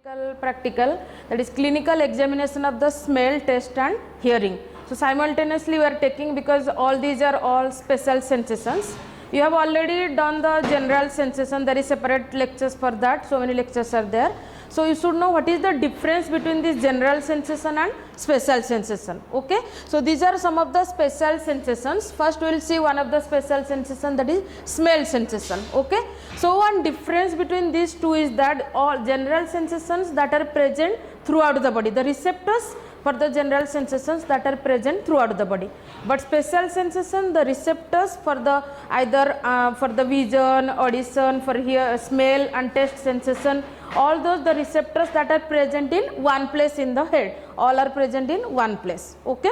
Clinical practical, that is clinical examination of the smell, taste and hearing. So simultaneously we are taking, because all these are all special sensations. You have already done the general sensation, there is separate lectures for that, so many lectures are there. So you should know what is the difference between this general sensation and special sensation. Okay, so these are some of the special sensations. First we will see one of the special sensation, that is smell sensation. Okay, so one difference between these two is that all general sensations that are present throughout the body, the receptors for the general sensations that are present throughout the body, but special sensation, the receptors for the either for the vision, audition, for hear, smell and taste sensation, all those the receptors that are present in one place in the head, all are present in one place. Okay,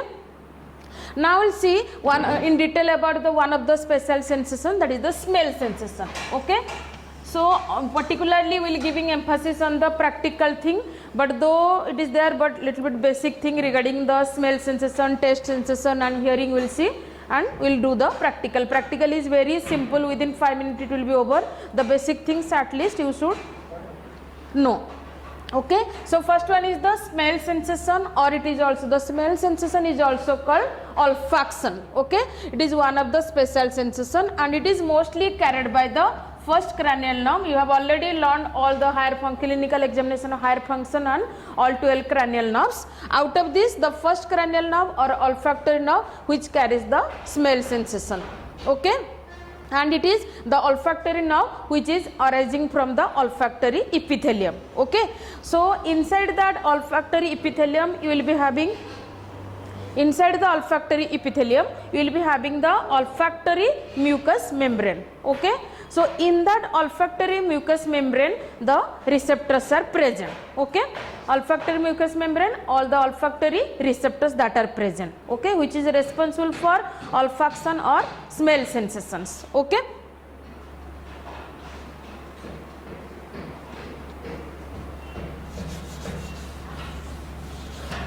now we'll see one in detail about the one of the special sensation, that is the smell sensation. Okay, so particularly we will giving emphasis on the practical thing, but though it is there, but little bit basic thing regarding the smell sensation, taste sensation and hearing we will see, and we will do the practical. Practical is very simple, within 5 minutes it will be over. The basic things at least you should know. Okay, so first one is the smell sensation, or it is also the smell sensation is also called olfaction. Okay, it is one of the special sensation and it is mostly carried by the first cranial nerve. You have already learned all the higher clinical examination of higher function and all 12 cranial nerves. Out of this, the first cranial nerve or olfactory nerve which carries the smell sensation. Okay, and it is the olfactory nerve which is arising from the olfactory epithelium. Okay, so inside that olfactory epithelium you will be having, inside the olfactory epithelium you will be having the olfactory mucous membrane. Okay, so in that olfactory mucous membrane the receptors are present. Okay, olfactory mucous membrane, all the olfactory receptors that are present. Okay, which is responsible for olfaction or smell sensations. Okay,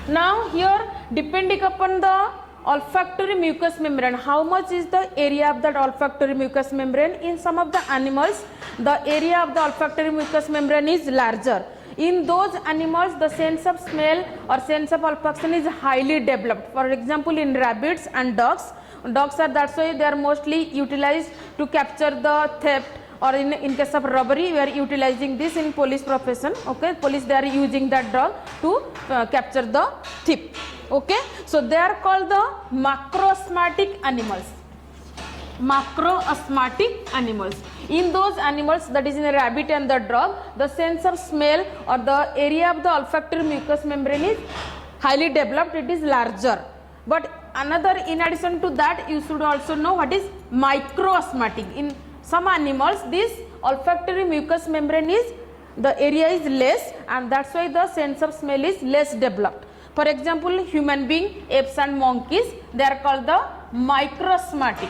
now here depending upon the olfactory mucous membrane, how much is the area of that olfactory mucous membrane? In some of the animals the area of the olfactory mucous membrane is larger. In those animals the sense of smell or sense of olfaction is highly developed. For example, in rabbits and dogs are, that's why they are mostly utilized to capture the theft, or in case of robbery we are utilizing this in police profession. Okay, police they are using that dog to capture the thief. Okay, so they are called the macroasthmatic animals. Macroasthmatic animals. In those animals, that is in a rabbit and the dog, the sense of smell or the area of the olfactory mucous membrane is highly developed, it is larger. But another, in addition to that, you should also know what is microasthmatic. In some animals this olfactory mucous membrane is, the area is less, and that's why the sense of smell is less developed. For example, human being, apes and monkeys, they are called the microasthmatic.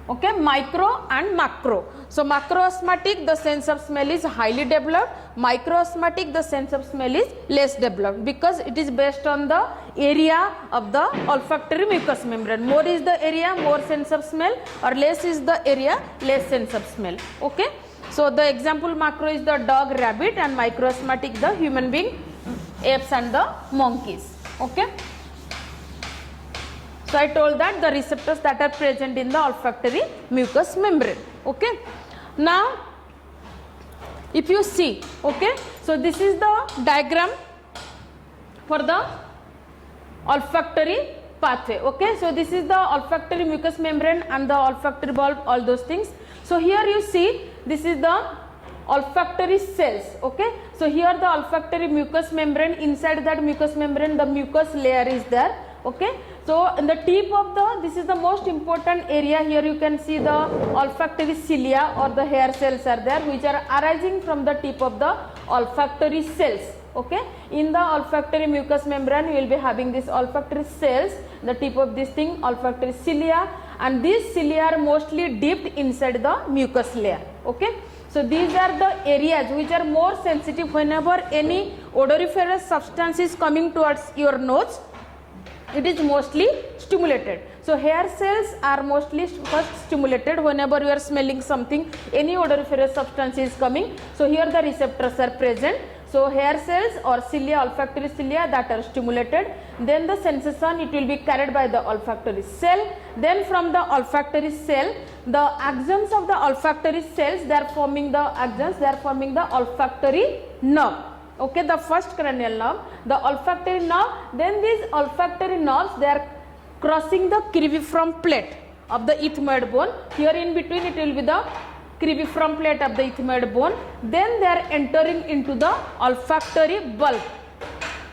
Okay, micro and macro. So macroasthmatic, the sense of smell is highly developed. Microasthmatic, the sense of smell is less developed, because it is based on the area of the olfactory mucous membrane. More is the area, more sense of smell, or less is the area, less sense of smell. Okay, so the example macro is the dog, rabbit, and microasthmatic the human being, apes and the monkeys. Okay, so I told that the receptors that are present in the olfactory mucous membrane. Okay, now if you see, okay, so this is the diagram for the olfactory pathway. Okay, so this is the olfactory mucous membrane and the olfactory bulb, all those things. So here you see, this is the olfactory cells. Okay, so here the olfactory mucous membrane, inside that mucous membrane the mucous layer is there. Okay, so in the tip of the, this is the most important area, here you can see the olfactory cilia or the hair cells are there, which are arising from the tip of the olfactory cells. Okay, in the olfactory mucous membrane you will be having this olfactory cells, the tip of this thing olfactory cilia, and these cilia are mostly dipped inside the mucous layer. Okay, so these are the areas which are more sensitive whenever any odoriferous substance is coming towards your nose. it is mostly stimulated. So hair cells are mostly first stimulated whenever you are smelling something, any odoriferous substance is coming. So here the receptors are present. So hair cells or cilia, olfactory cilia, that are stimulated. Then the sensation, it will be carried by the olfactory cell. Then from the olfactory cell, the axons of the olfactory cells, they are forming the axons, they are forming the olfactory nerve. Okay, the first cranial nerve, the olfactory nerve. Then these olfactory nerves, they are crossing the cribriform plate of the ethmoid bone. Here in between it will be the cribriform plate of the ethmoid bone. Then they are entering into the olfactory bulb.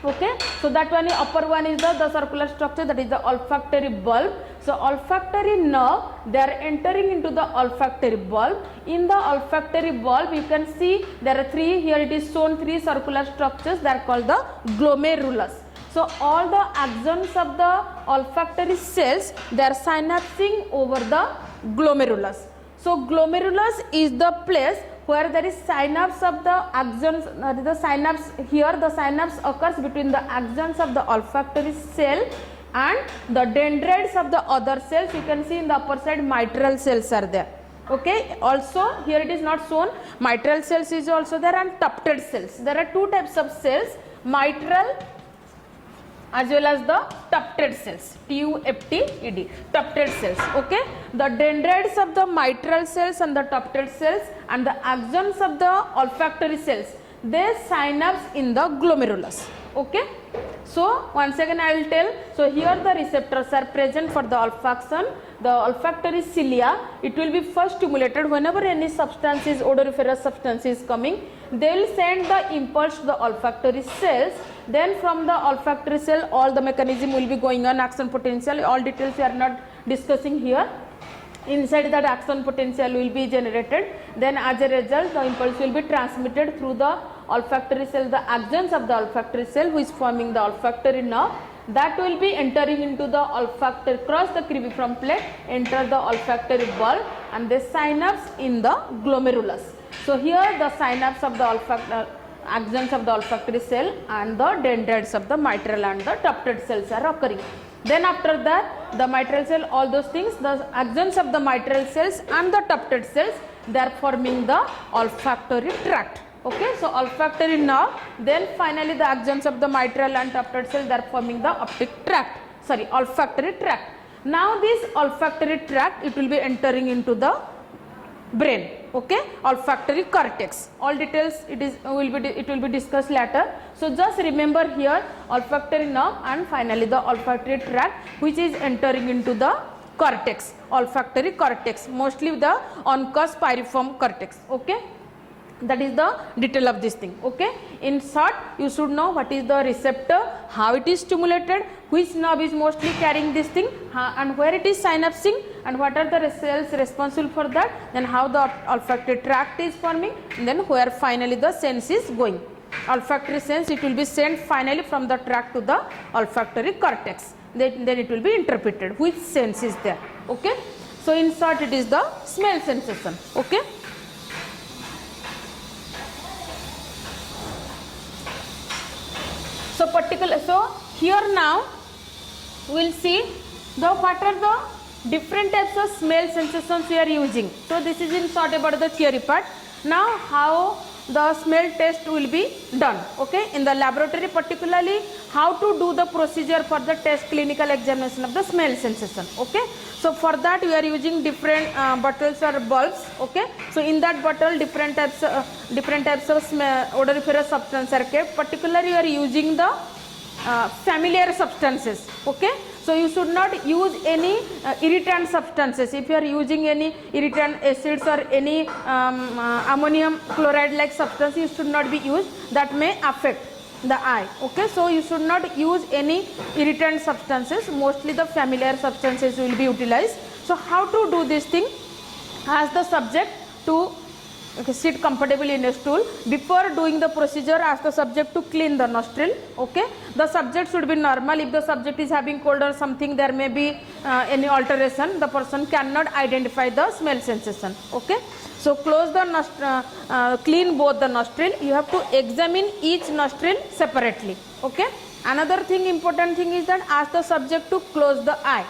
Okay, so that one, upper one is the circular structure, that is the olfactory bulb. So olfactory nerve, they are entering into the olfactory bulb. In the olfactory bulb, you can see there are three, here it is shown three circular structures, they are called the glomerulus. So all the axons of the olfactory cells, they are synapsing over the glomerulus. So glomerulus is the place where there is synapse of the axons, the synapse, here the synapse occurs between the axons of the olfactory cell and the dendrites of the other cells. You can see in the upper side mitral cells are there. Okay, also here it is not shown, mitral cells is also there and tufted cells. There are two types of cells, mitral as well as the tufted cells, TUFTED, tufted cells. Okay, the dendrites of the mitral cells and the tufted cells and the axons of the olfactory cells, they synapse in the glomerulus. Okay, so once again I will tell. So here the receptors are present for the olfaction. The olfactory cilia, it will be first stimulated whenever any substance is, odoriferous substance is coming. They will send the impulse to the olfactory cells. Then from the olfactory cell, all the mechanism will be going on, action potential, all details we are not discussing here. Inside that action potential will be generated. Then as a result, the impulse will be transmitted through the olfactory cell, the axons of the olfactory cell, who is forming the olfactory nerve. That will be entering into the olfactory, cross the cribriform plate, enter the olfactory bulb, and they synapse in the glomerulus. So here the synapse of the axons of the olfactory cell and the dendrites of the mitral and the tufted cells are occurring. Then after that, the mitral cell, all those things, the axons of the mitral cells and the tufted cells, they are forming the olfactory tract. Okay, so olfactory nerve, then finally the axons of the mitral and tufted cells, they are forming the olfactory tract. Now this olfactory tract, it will be entering into the brain. Okay, olfactory cortex. All details it will be discussed later. So just remember here olfactory nerve and finally the olfactory tract, which is entering into the cortex, olfactory cortex, mostly the oncus piriform cortex. Okay, that is the detail of this thing. Okay, in short, you should know what is the receptor, how it is stimulated, which nerve is mostly carrying this thing, and where it is synapsing, and what are the cells responsible for that, then how the olfactory tract is forming, and then where finally the sense is going. Olfactory sense, it will be sent finally from the tract to the olfactory cortex. Then it will be interpreted which sense is there. Okay, so in short, it is the smell sensation. Okay. So here now we will see what are the different types of smell sensations we are using. So this is in short about the theory part. Now how the smell test will be done. Okay, in the laboratory, particularly how to do the procedure for the test clinical examination of the smell sensation. Okay, so for that we are using different bottles or bulbs. Okay, so in that bottle different types of odoriferous substances are kept. Particularly you are using the familiar substances. Okay, so you should not use any irritant substances. If you are using any irritant acids or any ammonium chloride like substance, you should not be used, that may affect the eye. Okay, so you should not use any irritant substances, mostly the familiar substances will be utilized. So how to do this thing? Ask the subject to sit comfortably in a stool. Before doing the procedure, ask the subject to clean the nostril. Okay, the subject should be normal. If the subject is having cold or something, there may be any alteration, the person cannot identify the smell sensation. Okay, so close the nostril, clean both the nostril. You have to examine each nostril separately. Okay, Another thing, important thing is that ask the subject to close the eye.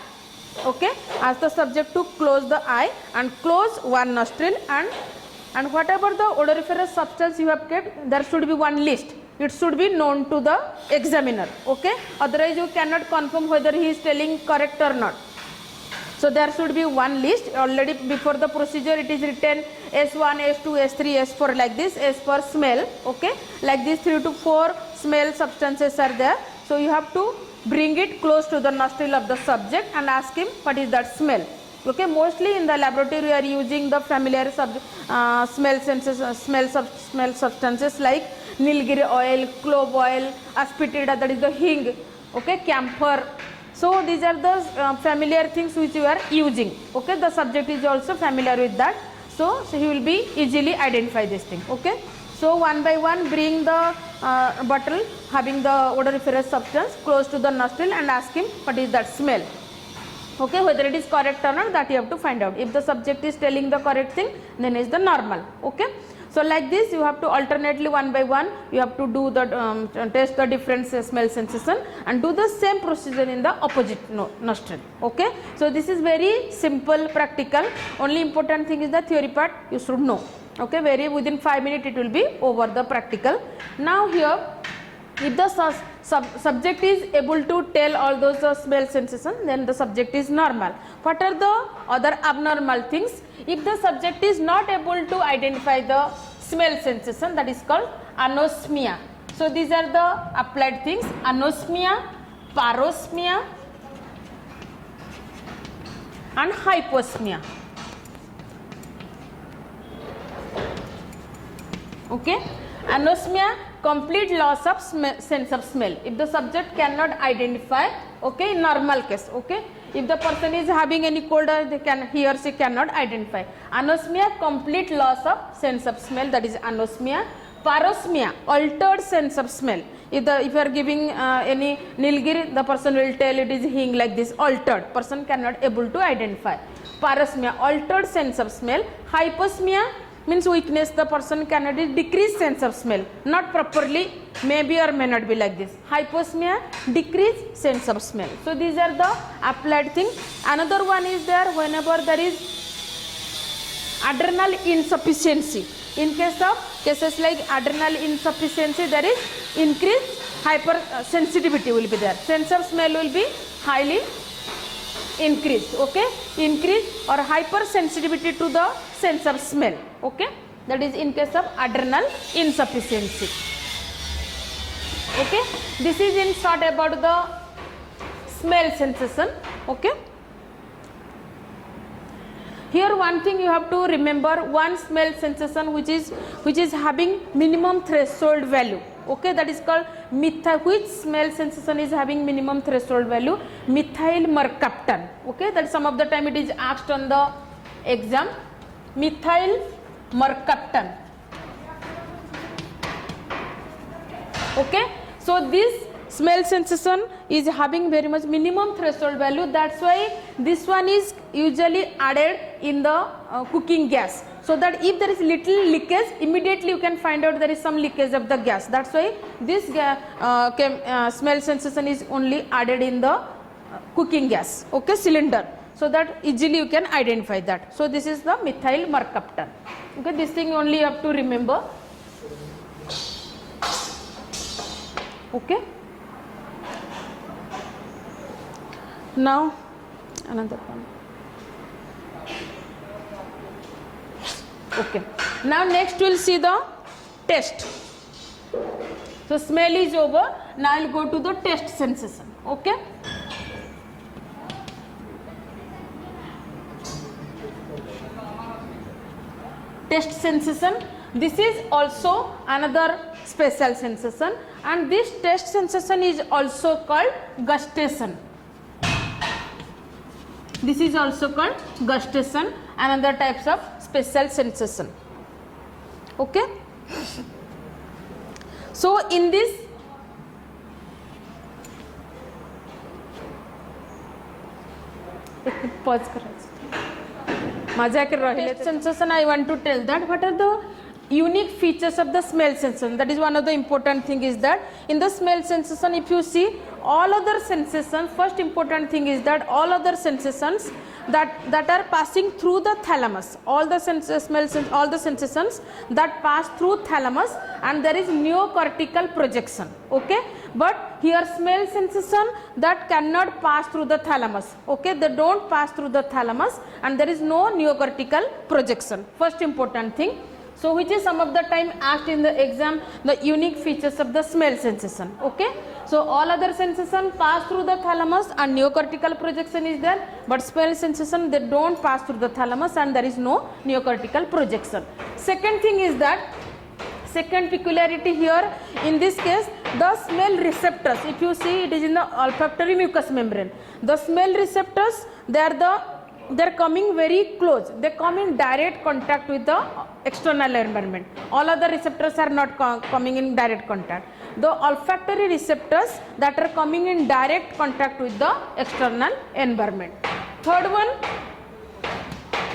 Okay, ask the subject to close the eye and close one nostril, and whatever the odoriferous substance you have kept, there should be one list. It should be known to the examiner. Okay, otherwise you cannot confirm whether he is telling correct or not. So there should be one list. Already before the procedure it is written S1, S2, S3, S4 like this, S for smell. Okay, like this 3 to 4 smell substances are there. So you have to bring it close to the nostril of the subject and ask him what is that smell. Okay, mostly in the laboratory we are using the familiar smell senses, smell substances like Nilgiri oil, clove oil, aspetida, that is the hing. Okay, camphor. So these are the familiar things which you are using. Okay, the subject is also familiar with that. So he will be easily identify this thing. Okay. So one by one bring the bottle having the odoriferous substance close to the nostril and ask him what is that smell. Okay, whether it is correct or not, that you have to find out. If the subject is telling the correct thing, then is the normal. Okay. So like this you have to alternately one by one you have to do the test the different smell sensation and do the same procedure in the opposite nostril. Okay. So this is very simple, practical. Only important thing is the theory part you should know. Okay, very within 5 minutes it will be over the practical. Now here, if the subject is able to tell all those smell sensation, then the subject is normal. What are the other abnormal things? If the subject is not able to identify the smell sensation, that is called anosmia. So these are the applied things: anosmia, parosmia and hyposmia. Okay, anosmia, complete loss of sense of smell. If the subject cannot identify, okay, in normal case, okay, if the person is having any cold, he or she cannot identify. Anosmia, complete loss of sense of smell, that is anosmia. Parosmia, altered sense of smell. If you are giving any Nilgiri, the person will tell it is hing like this, altered. Person cannot able to identify. Parosmia, altered sense of smell. Hyposmia means weakness, the person cannot decrease sense of smell, not properly, maybe or may not be like this. Hyposmia, decrease sense of smell. So these are the applied things. Another one is there whenever there is adrenal insufficiency. In case of cases like adrenal insufficiency, there is increased hypersensitivity will be there. Sense of smell will be highly increased. Okay, increase or hypersensitivity to the sense of smell. Okay, that is in case of adrenal insufficiency. Okay, this is in short about the smell sensation. Okay, here one thing you have to remember, one smell sensation which is having minimum threshold value. Okay, that is called which smell sensation is having minimum threshold value? Methyl mercaptan. Okay, that some of the time it is asked on the exam. Methyl mercaptan. Okay, so this smell sensation is having very much minimum threshold value. That's why this one is usually added in the cooking gas, so that if there is little leakage, immediately you can find out there is some leakage of the gas. That's why this smell sensation is only added in the cooking gas, okay, cylinder, so that easily you can identify that. So this is the methyl mercaptan. Okay, this thing only you have to remember. Okay. Now another one. Okay, now next we will see the test. So smell is over, now I will go to the taste sensation. Okay, taste sensation, this is also another special sensation, and this taste sensation is also called gustation. This is also called gustation, another types of special sensation. Okay, so in this pause taste sensation, I want to tell that what are the unique features of the smell sensation. That is one of the important thing is that in the smell sensation, if you see all other sensations, first important thing is that all other sensations that are passing through the thalamus, all the all the sensations that pass through thalamus, and there is neocortical projection. Okay, but here smell sensation that cannot pass through the thalamus. Okay, they don't pass through the thalamus, and there is no neocortical projection. First important thing. So which is some of the time asked in the exam, the unique features of the smell sensation. Okay, so all other sensation pass through the thalamus and neocortical projection is there, but smell sensation they don't pass through the thalamus and there is no neocortical projection. Second thing is that, second peculiarity here in this case, the smell receptors, if you see it is in the olfactory mucous membrane, the smell receptors they are coming very close, they come in direct contact with the external environment. All other receptors are not coming in direct contact. The olfactory receptors that are coming in direct contact with the external environment. Third one,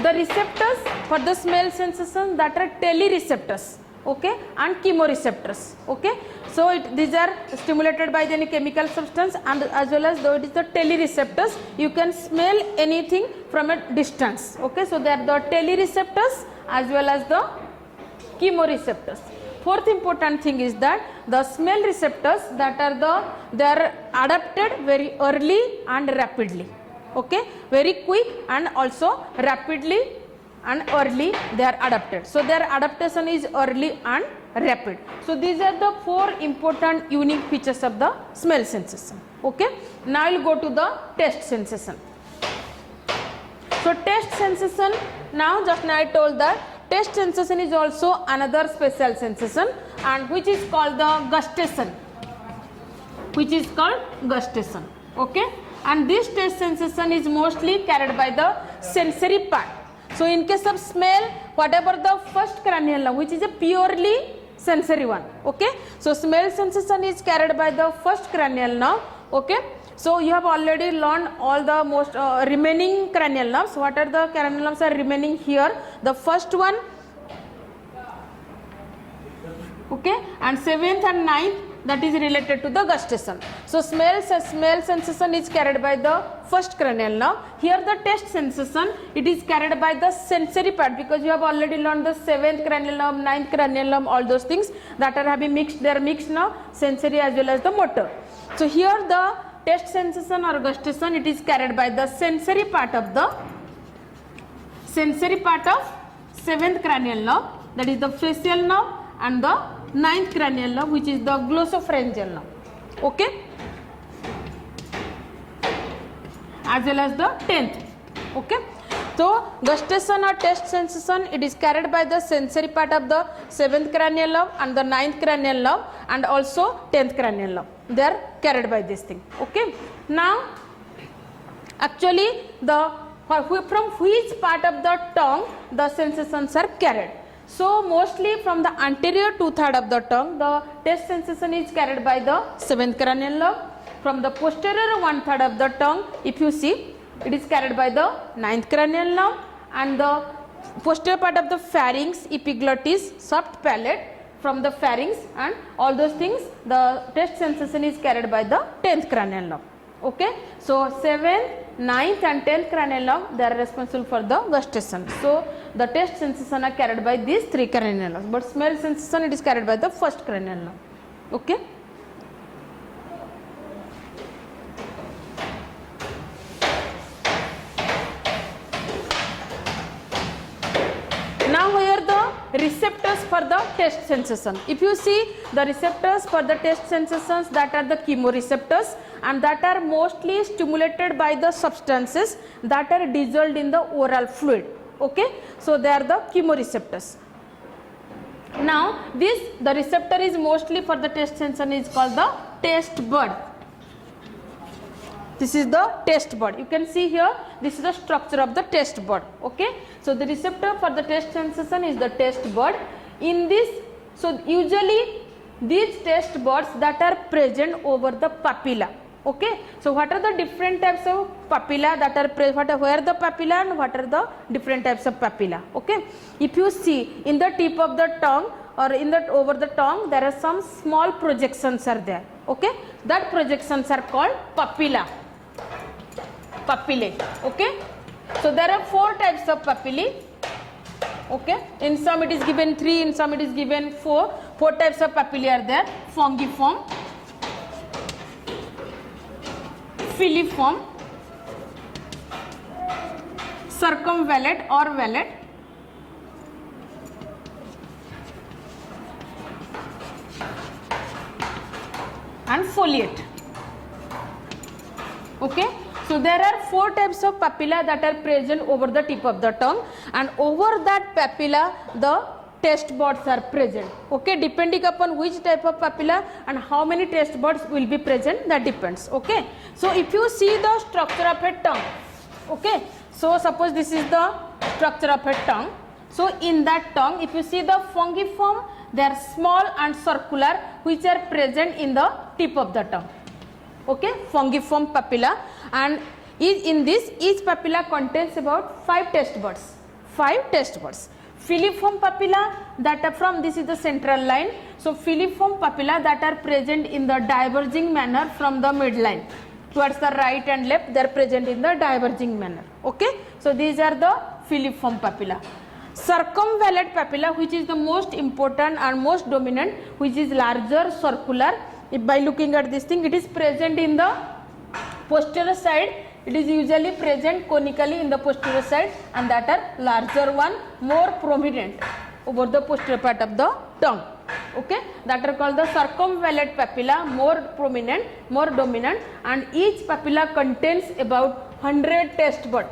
the receptors for the smell sensation that are telereceptors, okay, and chemoreceptors. Okay, so these are stimulated by any chemical substance, and as well as though it is the telereceptors, you can smell anything from a distance. Okay, so they are the telereceptors as well as the chemoreceptors. Fourth important thing is that the smell receptors that are they are adapted very early and rapidly. Okay, very quick and also rapidly and early they are adapted. So their adaptation is early and rapid. So these are the four important unique features of the smell sensation. Okay, now I will go to the taste sensation. So taste sensation, now just now I told that taste sensation is also another special sensation, and which is called the gustation, okay, and this taste sensation is mostly carried by the sensory part. So in case of smell, whatever the first cranial nerve, which is a purely sensory one. Okay, so smell sensation is carried by the first cranial nerve. Okay, so you have already learned all the most remaining cranial nerves. What are the cranial nerves are remaining here? The first one, okay, and seventh and ninth, that is related to the gustation. So smell sensation is carried by the first cranial nerve. Here the taste sensation, it is carried by the sensory part, because you have already learned the seventh cranial nerve, ninth cranial nerve, all those things that are having mixed, they are mixed now, sensory as well as the motor. So here the taste sensation or gustation, it is carried by the sensory part of seventh cranial nerve, that is the facial nerve, and the ninth cranial nerve, which is the glossopharyngeal nerve. Okay, as well as the 10th. Okay, so gustation or taste sensation, it is carried by the sensory part of the 7th cranial nerve and the 9th cranial nerve and also 10th cranial nerve. They are carried by this thing. Okay, now actually from which part of the tongue the sensations are carried? So mostly from the anterior 2/3 of the tongue, the taste sensation is carried by the 7th cranial nerve. From the posterior 1/3 of the tongue, if you see, it is carried by the 9th cranial nerve, and the posterior part of the pharynx, epiglottis, soft palate, from the pharynx and all those things, the taste sensation is carried by the 10th cranial nerve. Okay, so 7th, 9th and 10th cranial nerve, they are responsible for the gustation. So the taste sensation are carried by these 3 cranial nerves, but smell sensation, it is carried by the first cranial nerve. Okay. Now here the receptors for the taste sensation. If you see the receptors for the taste sensations, that are the chemoreceptors, and that are mostly stimulated by the substances that are dissolved in the oral fluid. Okay, so they are the chemoreceptors. Now the receptor is mostly for the taste sensation is called the taste bud. This is the taste bud. You can see here, this is the structure of the taste bud. Okay, so the receptor for the taste sensation is the taste bud. In this, so usually these taste buds that are present over the papilla. Okay, so what are the different types of papilla that are where the papilla and what are the different types of papilla? Okay, if you see in the tip of the tongue or in the over the tongue, there are some small projections are there. Okay, that projections are called papilla, papillae. Okay, so there are 4 types of papillae. Okay, in some it is given 3, in some it is given 4. 4 types of papillae are there: fungiform, filiform, circumvallate or vallate, and foliate. Okay, so there are 4 types of papilla that are present over the tip of the tongue, and over that papilla the taste buds are present. Okay, depending upon which type of papilla and how many taste buds will be present, that depends. Okay, so if you see the structure of a tongue, okay, so suppose this is the structure of a tongue. So in that tongue, if you see the fungiform, they are small and circular, which are present in the tip of the tongue. Okay, fungiform papilla, and in this each papilla contains about 5 taste buds. 5 taste buds. Filiform papilla that are from, this is the central line. So filiform papilla that are present in the diverging manner from the midline towards the right and left, they are present in the diverging manner. Okay, so these are the filiform papilla. Circumvallate papilla, which is the most important and most dominant, which is larger, circular. If by looking at this thing, it is present in the posterior side. It is usually present conically in the posterior side, and that are larger one, more prominent over the posterior part of the tongue. Okay, that are called the circumvallate papilla, more prominent, more dominant, and each papilla contains about 100 taste bud.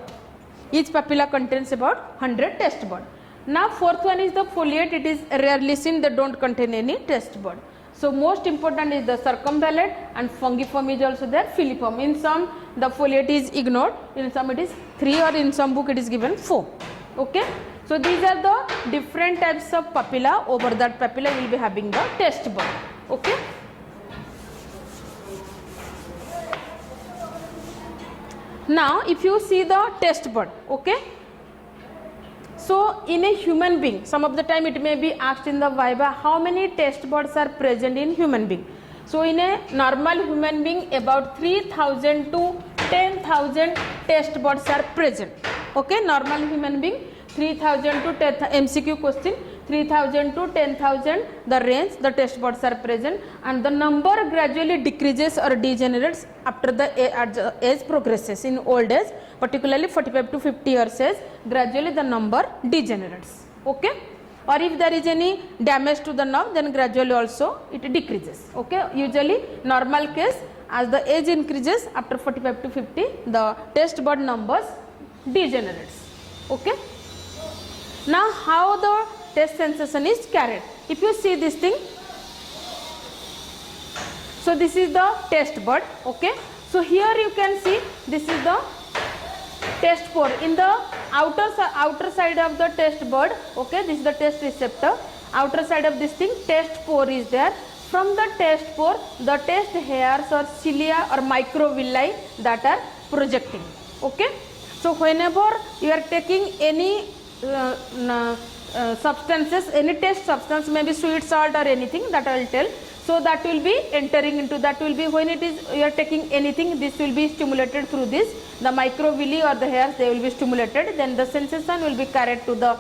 Each papilla contains about 100 taste bud. Now 4th one is the foliate. It is rarely seen, they don't contain any taste bud. So most important is the circumvallate, and fungiform is also there, filiform. In some the foliate is ignored, in some it is 3, or in some book it is given 4. Okay, so these are the different types of papilla. Over that papilla we will be having the taste bud. Okay. Now if you see the taste bud, okay, so in a human being, some of the time it may be asked in the viva, how many taste buds are present in human being. So in a normal human being, about 3000 to 10,000 taste buds are present. Okay, normal human being 3000 to 10,000, MCQ question, 3000 to 10,000 the range, the taste buds are present, and the number gradually decreases or degenerates after the age progresses. In old age, particularly 45 to 50 years age, gradually the number degenerates. Okay, or if there is any damage to the nerve, then gradually also it decreases. Okay, usually normal case, as the age increases after 45 to 50, the taste bud numbers degenerates. Okay, now how the taste sensation is carried. If you see this thing, so this is the taste bud. Okay, so here you can see this is the taste pore. In the outer side of the taste bud, okay, this is the taste receptor. Outer side of this thing, taste pore is there. From the taste pore, the taste hairs or cilia or microvilli that are projecting. Okay, so whenever you are taking any substances, any taste substance, maybe sweet, salt or anything, that I will tell. So that will be entering into, that will be when it is you are taking anything, this will be stimulated through this, the microvilli or the hairs, they will be stimulated, then the sensation will be carried to the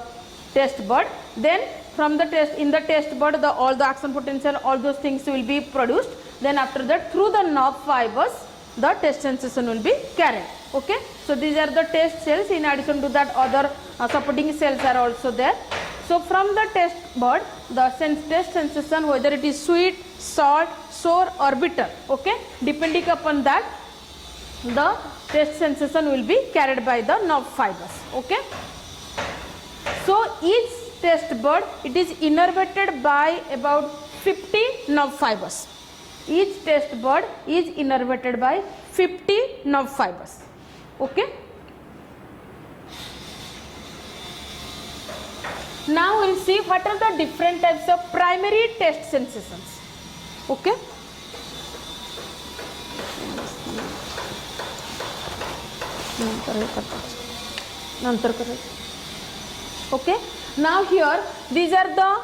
taste bud. Then from the taste, in the taste bud, the all the action potential, all those things will be produced. Then after that, through the nerve fibers, the taste sensation will be carried. Okay, so these are the taste cells. In addition to that, other supporting cells are also there. So from the taste bud, the taste sensation, whether it is sweet, salt, sour or bitter, okay, depending upon that, the taste sensation will be carried by the nerve fibers. Okay, so each taste bud, it is innervated by about 50 nerve fibers. Each taste bud is innervated by 50 nerve fibers. Okay, now we will see what are the different types of primary taste sensations. Okay, Okay, now here these are the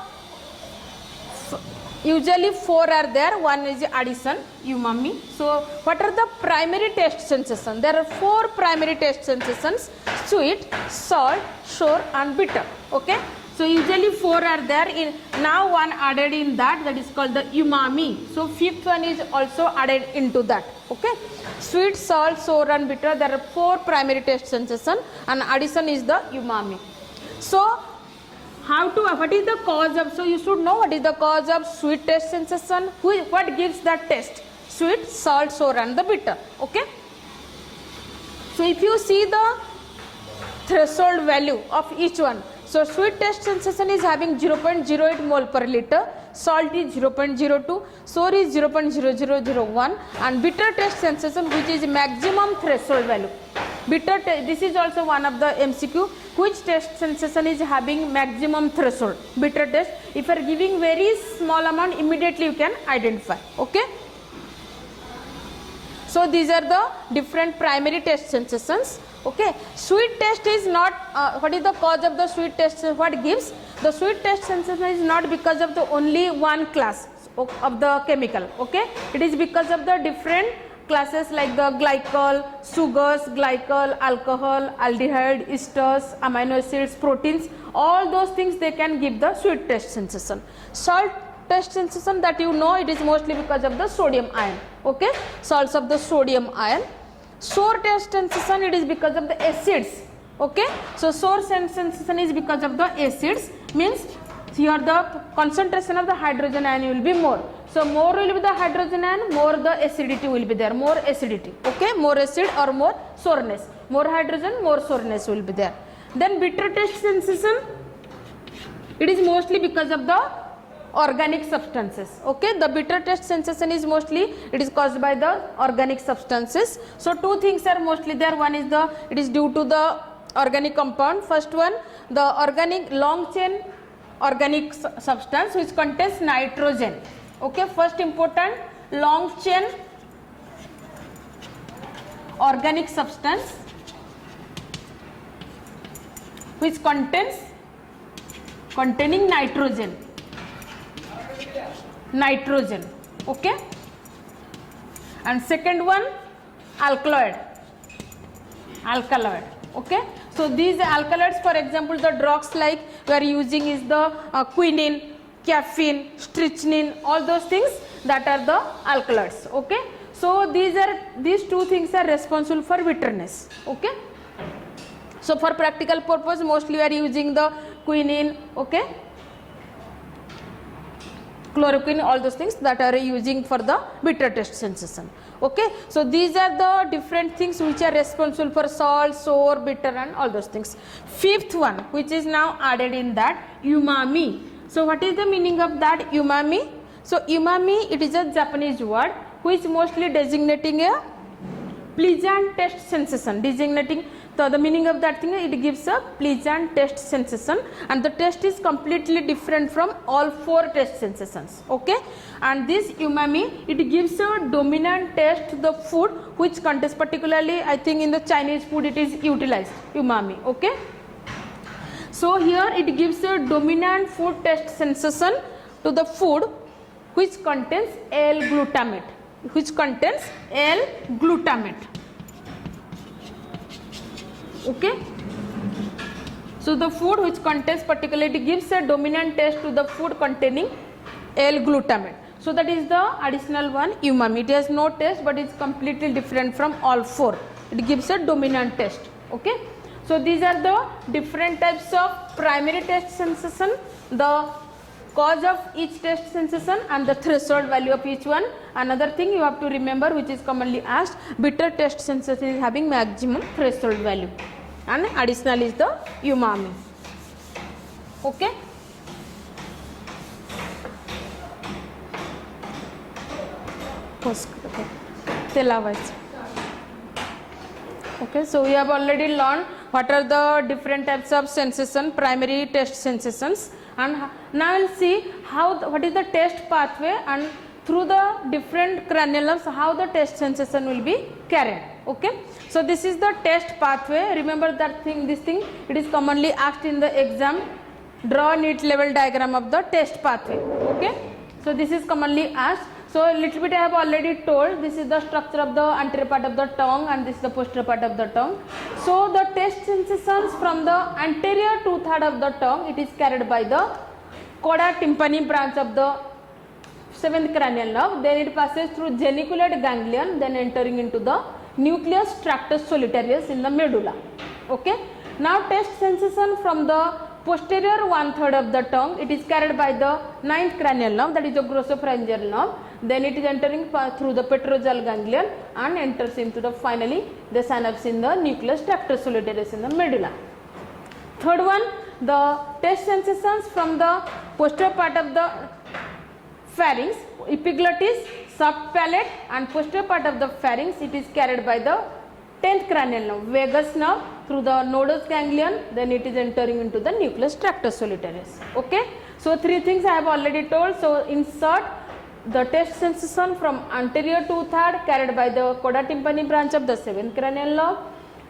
usually 4 are there, one is addition, umami. So what are the primary taste sensations? There are 4 primary taste sensations: sweet, salt, sour and bitter. Okay, so usually 4 are there, in now one added in that is called the umami. So fifth one is also added into that. Okay, sweet, salt, sour and bitter, there are 4 primary taste sensations and addition is the umami. So what is the cause of, so you should know what is the cause of sweet taste sensation, what gives that taste: sweet, salt, sour and the bitter. Okay, so if you see the threshold value of each one, so sweet taste sensation is having 0.08 mole per liter, salt is 0.02, sour is 0.0001 and bitter taste sensation, which is maximum threshold value. This is also one of the MCQ, which taste sensation is having maximum threshold. Bitter taste, if you are giving very small amount, immediately you can identify. Okay, so these are the different primary taste sensations. Okay, sweet taste is not what is the cause of the sweet taste, what gives the sweet taste sensation is not because of the only one class of the chemical. Okay, it is because of the different classes like the glycol, sugars, glycol, alcohol, aldehyde, esters, amino acids, proteins, all those things they can give the sweet taste sensation. Salt taste sensation, that you know, it is mostly because of the sodium ion. Okay, salts of the sodium ion. Sour taste sensation, it is because of the acids. Okay, so sour sensation is because of the acids, means here the concentration of the hydrogen ion will be more. So more will be the hydrogen ion, more the acidity will be there, more acidity. Okay, more acid or more sourness, more hydrogen, more sourness will be there. Then bitter taste sensation, it is mostly because of the organic substances. Okay, the bitter taste sensation is mostly, it is caused by the organic substances. So two things are mostly there. One is it is due to the organic compound. First one, the organic long chain organic substance which contains nitrogen. Okay, first important, long chain organic substance which containing nitrogen. Okay, and second one, alkaloid. Okay, so these alkaloids, for example, the drugs like we are using is the quinine, caffeine, strychnine, all those things, that are the alkaloids. Okay, so these two things are responsible for bitterness. Okay, so for practical purpose mostly we are using the quinine, okay, chloroquine, all those things that are using for the bitter taste sensation. Okay, so these are the different things which are responsible for salt, sour, bitter and all those things. Fifth one, which is now added in that, umami. So what is the meaning of that umami? So umami, it is a Japanese word which mostly designating a pleasant taste sensation, designating the meaning of that thing, it gives a pleasant taste sensation and the taste is completely different from all 4 taste sensations. Okay, and this umami, it gives a dominant taste to the food which contains, particularly I think in the Chinese food it is utilized, umami. Okay, so here it gives a dominant food taste sensation to the food which contains L-glutamate, Okay, so the food which contains, particularly gives a dominant taste to the food containing L-glutamate. So that is the additional one, umami. It has no taste but it's completely different from all 4. It gives a dominant taste. Okay, so these are the different types of primary taste sensation, the cause of each taste sensation and the threshold value of each one. Another thing you have to remember, which is commonly asked, bitter taste sensation is having maximum threshold value and additional is the umami. Okay, okay, so we have already learned what are the different types of sensation, primary taste sensations, and now we'll see what is the taste pathway and through the different cranial nerves how the taste sensation will be carried. Okay. So this is the taste pathway. Remember that thing, this thing, it is commonly asked in the exam. Draw neat level diagram of the taste pathway. Okay. So this is commonly asked. So a little bit I have already told, this is the structure of the anterior part of the tongue and this is the posterior part of the tongue. So the taste sensations from the anterior two-third of the tongue, it is carried by the coda tympani branch of the 7th cranial nerve, then it passes through geniculate ganglion, then entering into the nucleus tractus solitarius in the medulla. Okay. Now taste sensation from the posterior one-third of the tongue, it is carried by the 9th cranial nerve, that is the glossopharyngeal nerve, then it is entering through the petrosal ganglion and enters into the finally the synapse in the nucleus tractus solitarius in the medulla. Third one, the taste sensations from the posterior part of the pharynx, epiglottis, soft palate and posterior part of the pharynx, it is carried by the 10th cranial nerve, vagus nerve through the nodus ganglion, then it is entering into the nucleus tractus solitarius. Okay. So three things I have already told. So in short, the taste sensation from anterior two-third carried by the coda tympani branch of the 7th cranial nerve,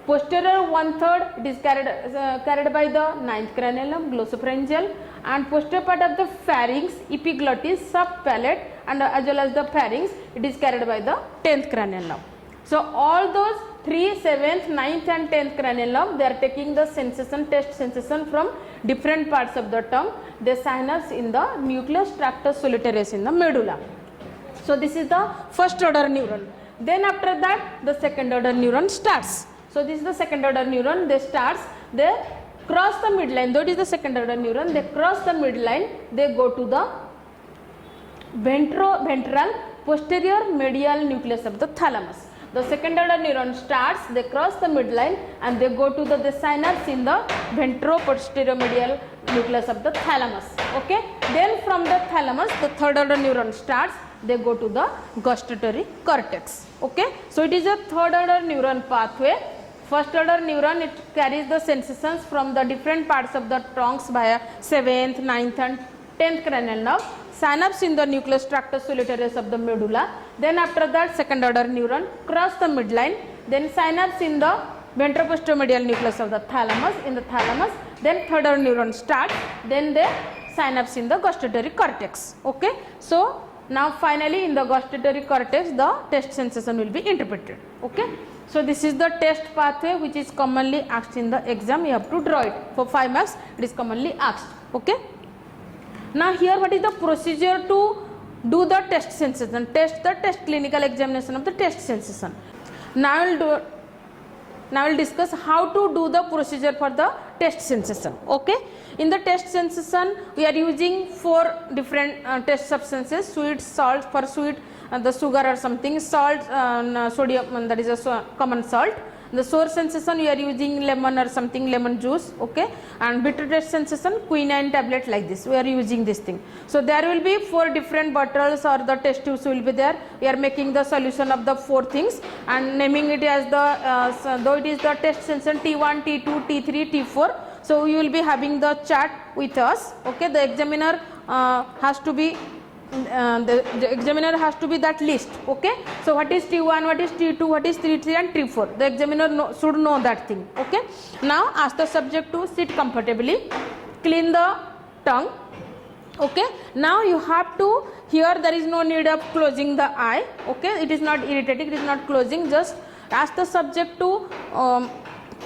posterior one-third it is carried by the 9th cranial nerve, glossopharyngeal, and posterior part of the pharynx, epiglottis, subpalate and as well as the pharynx, it is carried by the 10th cranial nerve. So all those 3, 7th, 9th and 10th cranial nerve, they are taking the sensation, taste sensation from different parts of the tongue. They synapse in the nucleus tractus solitarius in the medulla. So this is the first order neuron. Then after that the second order neuron starts. So this is the second order neuron, they cross the midline, though it is the second order neuron, they cross the midline, they go to the ventral posterior medial nucleus of the thalamus. The second order neuron starts, they cross the midline and they go to the synapse in the ventro-posterior medial nucleus of the thalamus. Okay. Then from the thalamus, the third order neuron starts, they go to the gustatory cortex. Okay. So it is a third order neuron pathway. First order neuron, it carries the sensations from the different parts of the tongues via 7th, 9th and 10th cranial nerve. Synapse in the nucleus tractus solitarius of the medulla. Then after that second order neuron cross the midline, then synapse in the ventroposterior medial nucleus of the thalamus, then third order neuron starts, then the synapse in the gustatory cortex. Okay. So now finally in the gustatory cortex the taste sensation will be interpreted. Okay. So this is the taste pathway which is commonly asked in the exam. You have to draw it for 5 marks, it is commonly asked. Okay. Now here what is the procedure to do the taste sensation, test clinical examination of the taste sensation. Now I will discuss how to do the procedure for the taste sensation. Okay. In the taste sensation we are using 4 different taste substances, sweet, salt, for sweet the sugar or something, salt, sodium, that is a common salt. The sour sensation we are using lemon or something, lemon juice. Okay. And bitter taste sensation, quinine tablet, like this we are using this thing. So there will be 4 different bottles or the test tubes will be there. We are making the solution of the 4 things and naming it as the though it is the taste sensation T1, T2, T3, T4. So we will be having the chart with us. Okay. The examiner has to be the examiner has to be that list. Okay. So what is T1, what is T2, what is T3 and T4, the examiner should know that thing. Okay. Now ask the subject to sit comfortably, clean the tongue. Okay. Now you have to, here there is no need of closing the eye. Okay. It is not irritating, it is not closing, just ask the subject to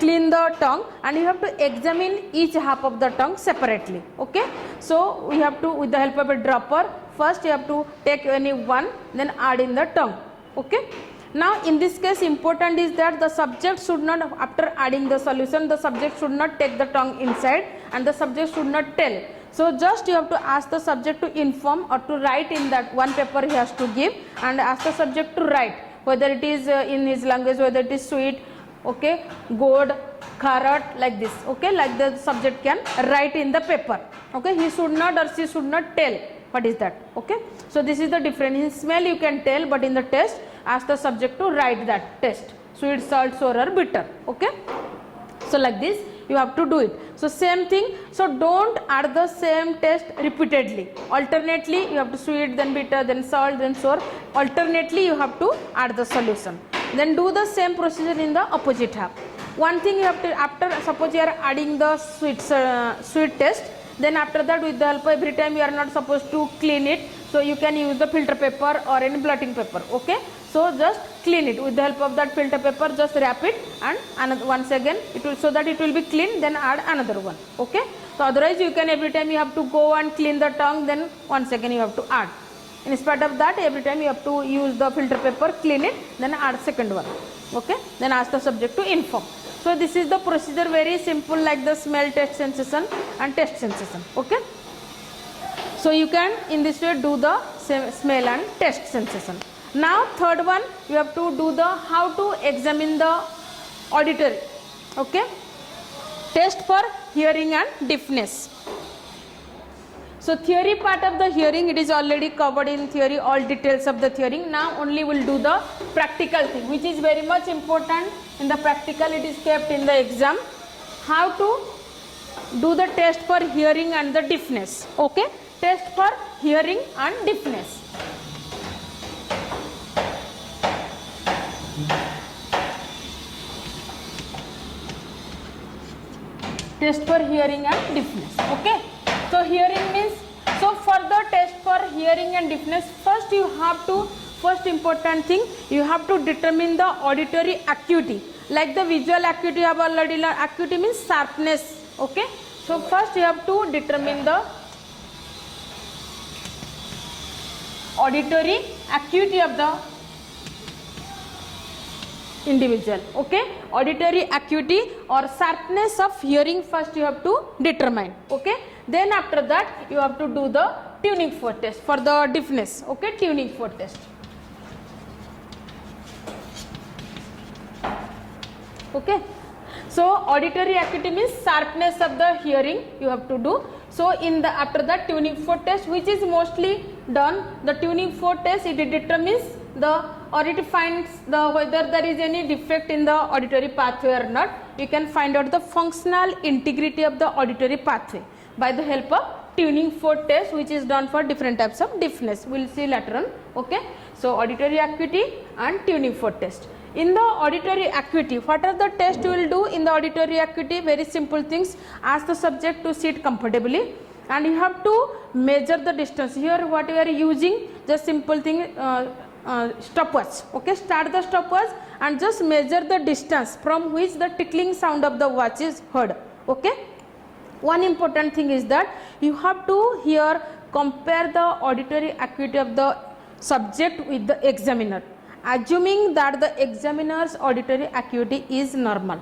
clean the tongue and you have to examine each half of the tongue separately. Okay. So we have to, with the help of a dropper, first you have to take any one, then add in the tongue. Okay. Now in this case important is that the subject should not, after adding the solution, the subject should not take the tongue inside and the subject should not tell. So just you have to ask the subject to inform or to write in that one paper he has to give and ask the subject to write whether it is in his language, whether it is sweet, okay, good, kharat, like this. Okay. Like the subject can write in the paper. Okay. He should not or she should not tell what is that. Okay. So this is the difference. In smell you can tell, but in the test ask the subject to write that test, sweet, salt, sour or bitter. Okay. So like this you have to do it. So same thing, so don't add the same test repeatedly, alternately you have to sweet, then bitter, then salt, then sour, alternately you have to add the solution. Then do the same procedure in the opposite half. One thing you have to, after suppose you are adding the sweet test, then after that with the help, every time you are not supposed to clean it, so you can use the filter paper or any blotting paper, okay. So just clean it with the help of that filter paper, just wrap it and another once again it will, so that it will be clean, then add another one, okay. So otherwise you can, every time you have to go and clean the tongue, then once again you have to add. In spite of that, every time you have to use the filter paper, clean it, then add second one, okay. Then ask the subject to inform. So this is the procedure, very simple, like the smell test sensation and test sensation, okay. So you can in this way do the smell and test sensation. Now third one, you have to do the how to examine the auditory, okay. Test for hearing and deafness. So theory part of the hearing, it is already covered in theory, all details of the theory. Now only we will do the practical thing, which is very much important. In the practical, it is kept in the exam. How to do the test for hearing and the deafness, okay. Test for hearing and deafness. Test for hearing and deafness, okay. So hearing means, so for the test for hearing and deafness, first you have to, first important thing, you have to determine the auditory acuity. Like the visual acuity you have already learned, acuity means sharpness, okay. So first you have to determine the auditory acuity of the individual, okay. Auditory acuity or sharpness of hearing first you have to determine, okay. Then after that you have to do the tuning fork test for the deafness, okay. Tuning fork test, okay. So auditory acuity means sharpness of the hearing you have to do. So in the, after that tuning fork test, which is mostly done, the tuning fork test, it determines the, or it finds the whether there is any defect in the auditory pathway or not. You can find out the functional integrity of the auditory pathway by the help of tuning fork test, which is done for different types of deafness. We will see later on, okay. So auditory acuity and tuning fork test. In the auditory acuity, what are the tests you will do in the auditory acuity? Very simple things. Ask the subject to sit comfortably, and you have to measure the distance. Here what you are using, just simple thing, stopwatch, okay. Start the stopwatch and just measure the distance from which the tickling sound of the watch is heard, okay. One important thing is that you have to here compare the auditory acuity of the subject with the examiner, assuming that the examiner's auditory acuity is normal,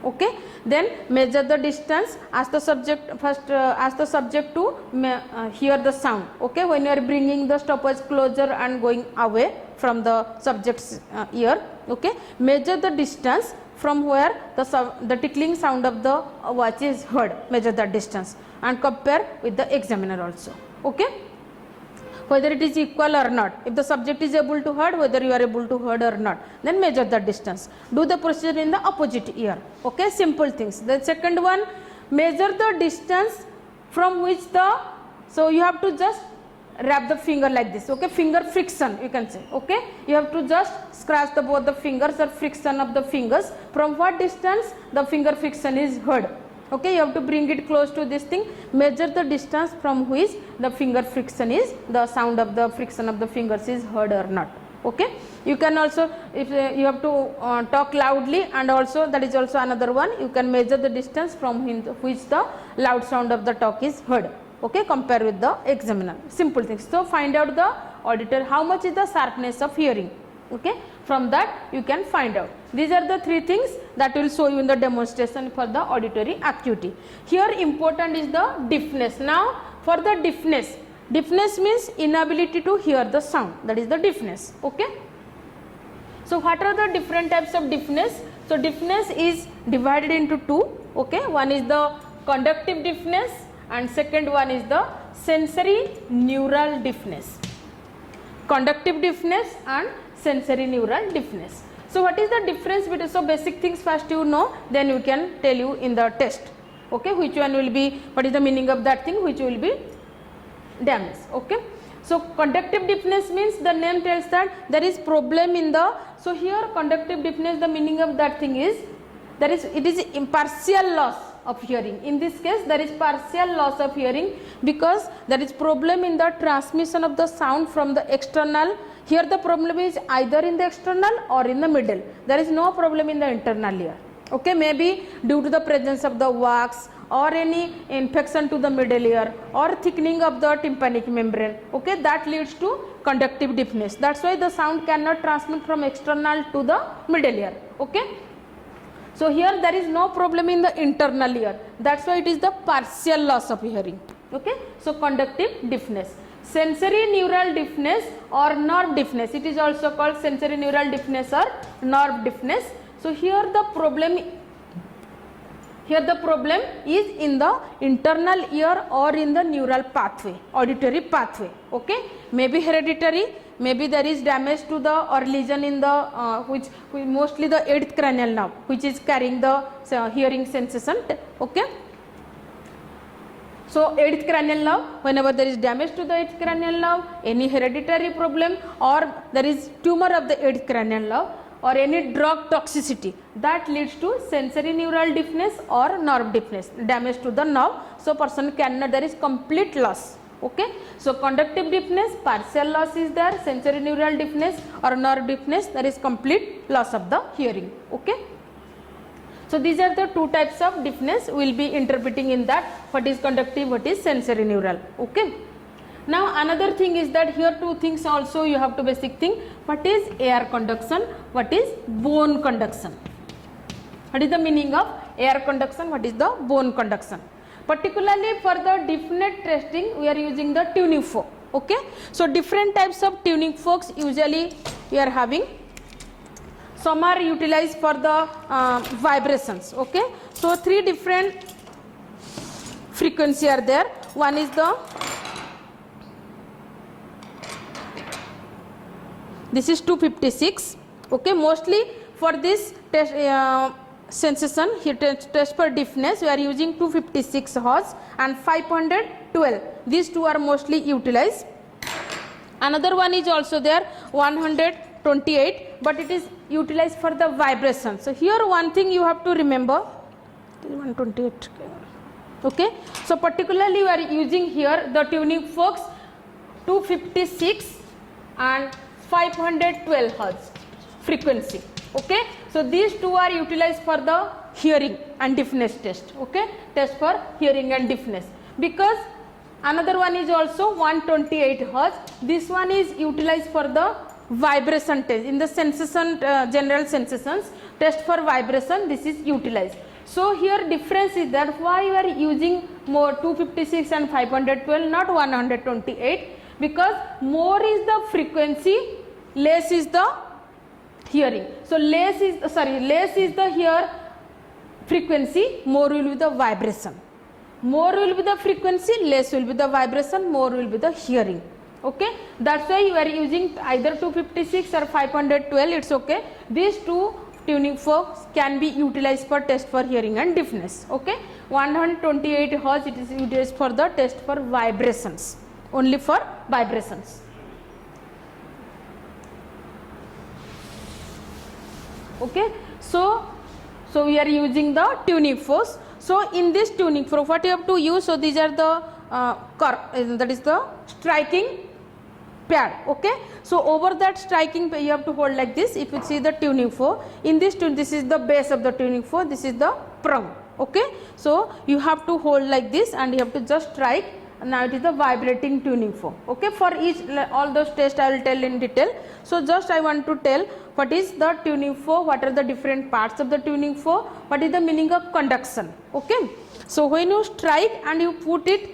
okay. Then measure the distance, ask the subject, first ask the subject to hear the sound, okay. When you are bringing the stopwatch closer and going away from the subject's ear, okay. Measure the distance from where the tickling sound of the watch is heard, measure that distance and compare with the examiner also, okay. Whether it is equal or not, if the subject is able to heard, whether you are able to heard or not, then measure the distance. Do the procedure in the opposite ear, okay. Simple things. The second one, measure the distance from which the, so you have to just wrap the finger like this, okay. Finger friction you can say, okay. You have to just scratch the both the fingers or friction of the fingers, from what distance the finger friction is heard, okay. You have to bring it close to this thing, measure the distance from which the finger friction is, the sound of the friction of the fingers is heard or not, okay. You can also, if you have to talk loudly, and also that is also another one, you can measure the distance from which the loud sound of the talk is heard, okay. Compare with the examiner, simple things. So find out the auditor, how much is the sharpness of hearing, okay. From that you can find out. These are the three things that will show you in the demonstration for the auditory acuity. Here important is the deafness. Now for the deafness, deafness means inability to hear the sound, that is the deafness, okay. So what are the different types of deafness? So deafness is divided into two, okay. One is the conductive deafness and second one is the sensory neural deafness. Conductive deafness and sensory neural deafness. So what is the difference between, so basic things first you know, then you can tell you in the test, okay, which one will be, what is the meaning of that thing, which will be damage, okay. So conductive deafness means the name tells that there is problem in the, so here conductive deafness, the meaning of that thing is, it is partial loss of hearing. In this case there is partial loss of hearing because there is problem in the transmission of the sound from the external. Here the problem is either in the external or in the middle. There is no problem in the internal ear, okay. Maybe due to the presence of the wax or any infection to the middle ear or thickening of the tympanic membrane, okay, that leads to conductive deafness. That's why the sound cannot transmit from external to the middle ear, okay. So here there is no problem in the internal ear, that's why it is the partial loss of hearing, okay. So conductive deafness. Sensory neural deafness or nerve deafness, it is also called sensory neural deafness or nerve deafness. So here the problem is in the internal ear or in the neural pathway, auditory pathway, okay. Maybe hereditary, maybe there is damage to the or lesion in the which mostly the 8th cranial nerve, which is carrying the hearing sensation, okay. So 8th cranial nerve, whenever there is damage to the 8th cranial nerve, any hereditary problem or there is tumor of the 8th cranial nerve or any drug toxicity, that leads to sensory neural deafness or nerve deafness, damage to the nerve. So person cannot, there is complete loss, okay. So conductive deafness, partial loss is there, sensory neural deafness or nerve deafness, there is complete loss of the hearing, okay. So these are the two types of deafness we will be interpreting in that, what is conductive, what is sensory neural, okay. Now another thing is that here two things also you have to basic thing, what is air conduction, what is bone conduction. What is the meaning of air conduction, what is the bone conduction. Particularly for the deafness testing we are using the tuning fork, okay. So different types of tuning forks usually we are having. Some are utilized for the vibrations, okay. So three different frequency are there. One is the, this is 256, okay. Mostly for this test sensation here test for deafness we are using 256 Hz and 512. These two are mostly utilized. Another one is also there 128, but it is utilized for the vibration. So here one thing you have to remember, 128, okay. So particularly we are using here the tuning forks 256 and 512 Hz frequency, okay. So these two are utilized for the hearing and deafness test, okay, test for hearing and deafness. Because another one is also 128 Hz, this one is utilized for the vibration test, in the sensation general sensations test for vibration, this is utilized. So here difference is that why you are using more 256 and 512, not 128, because more is the frequency, less is the hearing. So less is the here frequency, more will be the vibration. More will be the frequency, less will be the vibration, more will be the hearing, okay. That's why you are using either 256 or 512, it's okay. These two tuning forks can be utilized for test for hearing and deafness, okay. 128 Hz it is utilized for the test for vibrations, only for vibrations. Okay, so we are using the tuning forks. So in this tuning fork, what you have to use? So these are the that is the striking pad. Okay, so over that striking pad you have to hold like this. If you see the tuning fork, in this tune, this is the base of the tuning fork. This is the prong. Okay, so you have to hold like this, and you have to just strike. Now it is the vibrating tuning fork. Okay, for each all those tests I will tell in detail. So just I want to tell what is the tuning fork, what are the different parts of the tuning fork, what is the meaning of conduction. Okay, so when you strike and you put it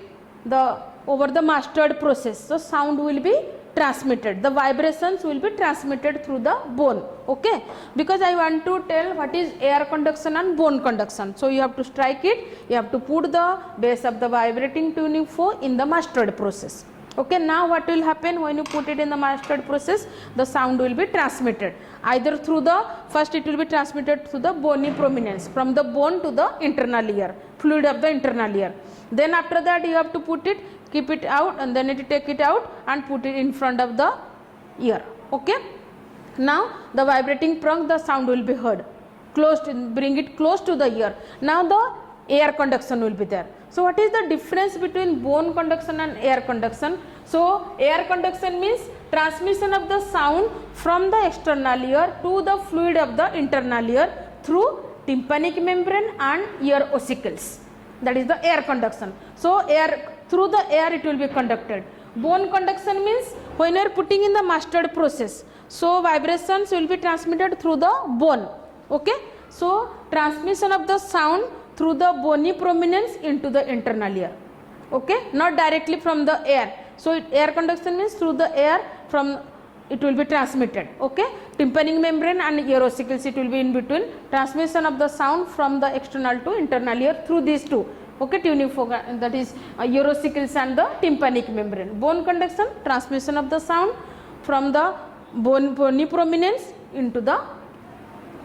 over the mastered process, the sound will be transmitted, the vibrations will be transmitted through the bone. Okay, because I want to tell what is air conduction and bone conduction. So you have to strike it, you have to put the base of the vibrating tuning fork in the mastered process. Okay, now what will happen when you put it in the mastered process? The sound will be transmitted. either through the, first it will be transmitted through the bony prominence, from the bone to the internal ear, fluid of the internal ear. Then after that you have to put it, keep it out, and then it take it out and put it in front of the ear. Okay. Now the vibrating prong, the sound will be heard. Close to, bring it close to the ear. Now the air conduction will be there. So what is the difference between bone conduction and air conduction? So air conduction means transmission of the sound from the external ear to the fluid of the internal ear through tympanic membrane and ear ossicles. That is the air conduction. So air, through the air it will be conducted. Bone conduction means when you are putting in the mastered process, so vibrations will be transmitted through the bone. Okay. So transmission of the sound through the bony prominence into the internal ear. Okay. Not directly from the air. So air conduction means through the air, from it will be transmitted. Okay. Tympanic membrane and ear ossicles, it will be in between. Transmission of the sound from the external to internal ear through these two. Okay, tuning fork, that is ear ossicles and the tympanic membrane. Bone conduction, transmission of the sound from the bony prominence into the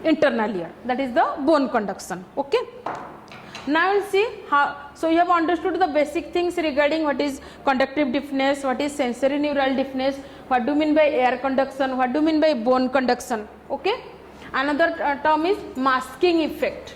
internal ear. That is the bone conduction. Okay. Now we will see how. So you have understood the basic things regarding what is conductive deafness, what is sensory neural deafness, what do you mean by air conduction, what do you mean by bone conduction. Okay. Another term is masking effect.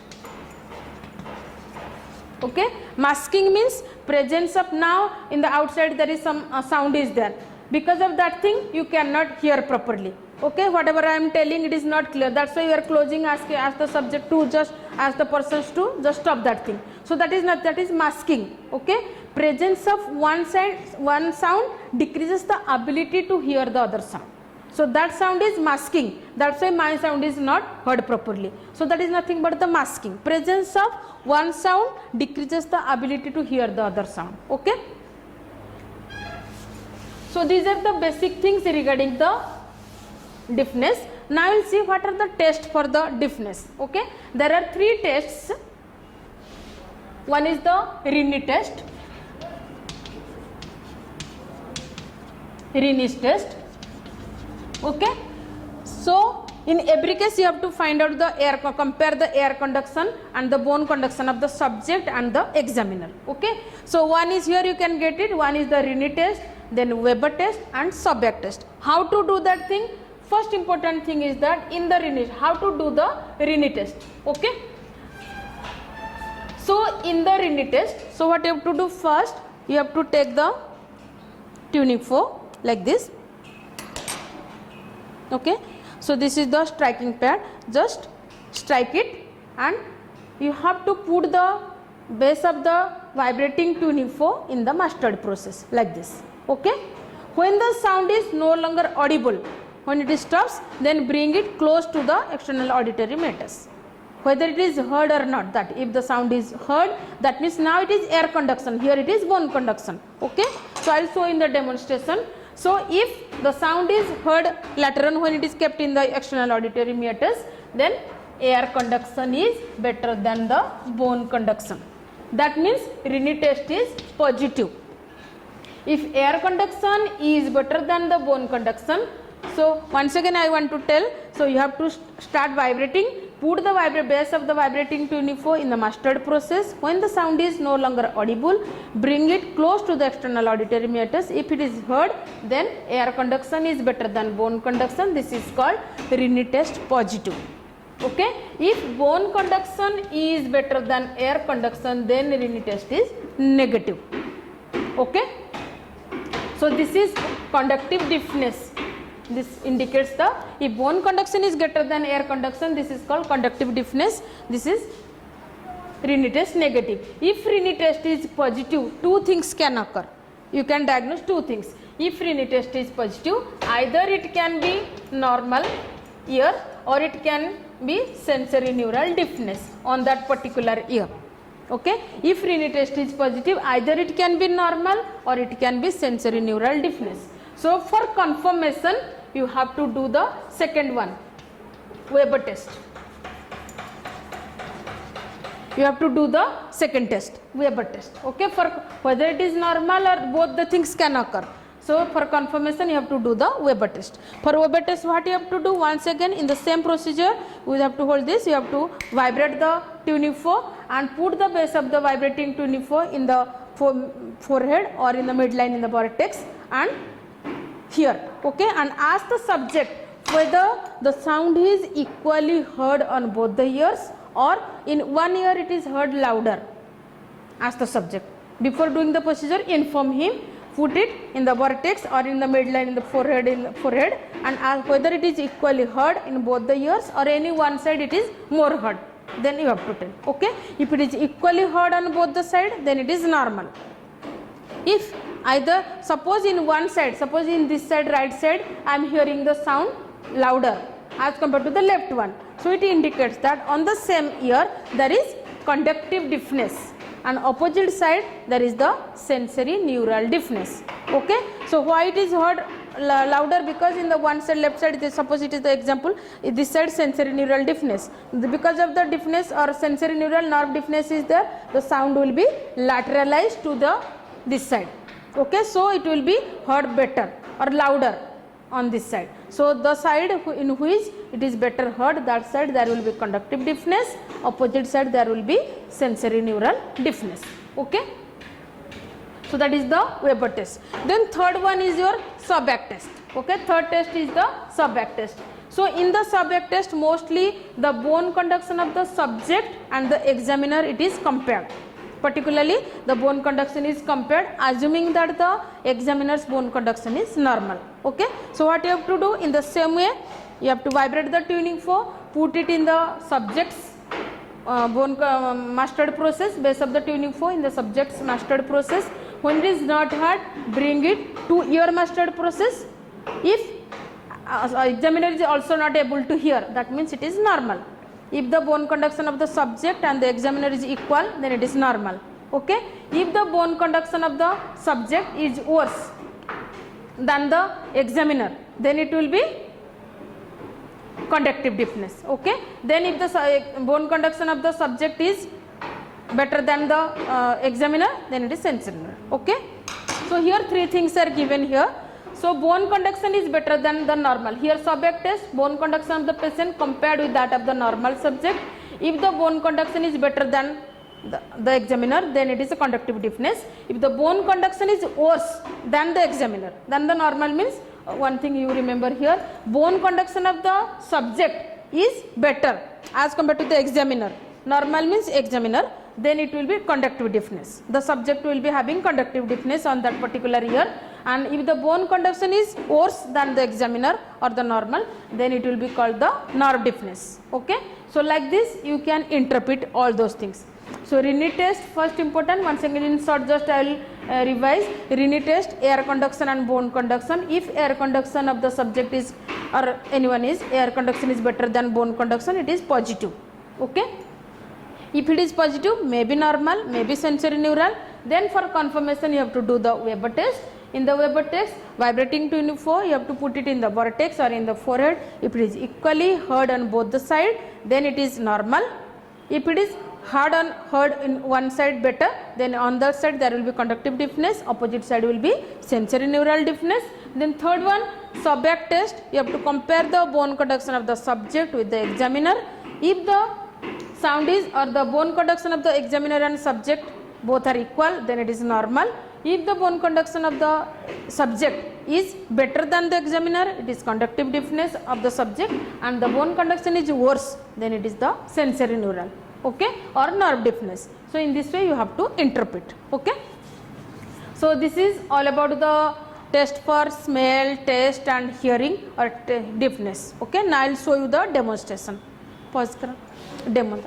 Okay. Masking means presence of, now in the outside there is some sound is there. Because of that thing you cannot hear properly. Okay, whatever I am telling, it is not clear. That's why you are closing, ask the subject to just ask the persons to just stop that thing. So that is not, that is masking. Okay, presence of one sound decreases the ability to hear the other sound. So that sound is masking. That's why my sound is not heard properly. So that is nothing but the masking. Presence of one sound decreases the ability to hear the other sound. Okay. So these are the basic things regarding the deafness. Now we will see what are the tests for the deafness. Okay. There are 3 tests. One is the Rini test. Rini's test. Okay. So in every case you have to find out the air, compare the air conduction and the bone conduction of the subject and the examiner. Okay. So one is here, you can get it. One is the Rini test, then Weber test and Sobek test. How to do that thing? First important thing is that in the Rini, how to do the Rini test. Okay. So in the Rini test, so what you have to do first, you have to take the tuning fork like this. Okay. So this is the striking pad, just strike it and you have to put the base of the vibrating tuning fork in the mastered process like this. Okay. When the sound is no longer audible, when it stops, then bring it close to the external auditory meatus. Whether it is heard or not, that if the sound is heard, that means now it is air conduction, here it is bone conduction. Okay. So I will show in the demonstration. So if the sound is heard later on when it is kept in the external auditory meatus, then air conduction is better than the bone conduction. That means Rini test is positive. If air conduction is better than the bone conduction, so once again I want to tell, so you have to start vibrating, put the base of the vibrating tuning fork in the mastered process. When the sound is no longer audible, bring it close to the external auditory meatus. If it is heard, then air conduction is better than bone conduction. This is called Rini test positive. Okay. If bone conduction is better than air conduction, then Rini test is negative. Okay. So this is conductive deafness. This indicates the, if bone conduction is greater than air conduction, this is called conductive deafness. This is Rini test negative. If Rini test is positive, 2 things can occur. You can diagnose 2 things. If Rini test is positive, either it can be normal ear or it can be sensory neural deafness on that particular ear. Okay. If Rini test is positive, either it can be normal or it can be sensory neural deafness. So for confirmation, you have to do the second one, Weber test. You have to do the second test, Weber test. Okay. For whether it is normal or both the things can occur. So for confirmation you have to do the Weber test. For Weber test what you have to do, once again in the same procedure we have to hold this, you have to vibrate the tuning fork and put the base of the vibrating tuning fork in the forehead or in the midline in the vertex and here, okay, and ask the subject whether the sound is equally heard on both the ears or in one ear it is heard louder. Ask the subject. Before doing the procedure, inform him, put it in the vertex or in the midline in the forehead and ask whether it is equally heard in both the ears or any one side it is more heard. Then you have to tell, okay. If it is equally heard on both the side, then it is normal. If either, suppose in one side, suppose in this side, right side, I am hearing the sound louder as compared to the left one. So it indicates that on the same ear there is conductive deafness and opposite side there is the sensory neural deafness, okay. So why it is heard louder? Because in the one side left side, suppose it is the example, this side sensory neural deafness, because of the deafness or sensory neural nerve deafness is there, the sound will be lateralized to the this side, okay. So it will be heard better or louder on this side. So the side in which it is better heard, that side there will be conductive deafness, opposite side there will be sensory neural deafness, okay. So that is the Weber test. Then third one is your Sahoo test, okay. Third test is the Sahoo test. So in the Sahoo test, mostly the bone conduction of the subject and the examiner it is compared. Particularly the bone conduction is compared, assuming that the examiner's bone conduction is normal, okay. So what you have to do, in the same way you have to vibrate the tuning fork, put it in the subject's bone mastered process, base of the tuning fork in the subject's mastered process. When it is not heard, bring it to ear mastered process. If examiner is also not able to hear, that means it is normal. If the bone conduction of the subject and the examiner is equal, then it is normal, okay. If the bone conduction of the subject is worse than the examiner, then it will be conductive deafness, okay. Then if the bone conduction of the subject is better than the examiner, then it is sensory neural, okay. So here three things are given here. So bone conduction is better than the normal. Here Sahoo test, bone conduction of the patient compared with that of the normal subject. If the bone conduction is better than the examiner, then it is a conductive deafness. If the bone conduction is worse than the examiner, then the normal means, one thing you remember here, bone conduction of the subject is better as compared to the examiner. Normal means examiner, then it will be conductive deafness. The subject will be having conductive deafness on that particular ear. And if the bone conduction is worse than the examiner or the normal, then it will be called the nerve deafness, okay. So like this you can interpret all those things. So Rini test, first important, once again in short just I will revise. Rini test, air conduction and bone conduction. If air conduction of the subject is or anyone is, air conduction is better than bone conduction, it is positive, okay. If it is positive, maybe normal, maybe sensory neural. Then for confirmation you have to do the Weber test. In the Weber test, vibrating tuning fork, you have to put it in the vertex or in the forehead. If it is equally heard on both the side, then it is normal. If it is heard in one side better, then on the side there will be conductive deafness, opposite side will be sensory neural deafness. Then third one, Sahoo test, you have to compare the bone conduction of the subject with the examiner. If the sound is or the bone conduction of the examiner and subject both are equal, then it is normal. If the bone conduction of the subject is better than the examiner, it is conductive deafness of the subject, and the bone conduction is worse, then it is the sensory neural, okay, or nerve deafness. So in this way you have to interpret, okay. So this is all about the test for smell, taste and hearing or deafness, okay. Now I will show you the demonstration. Pause karo. Demo.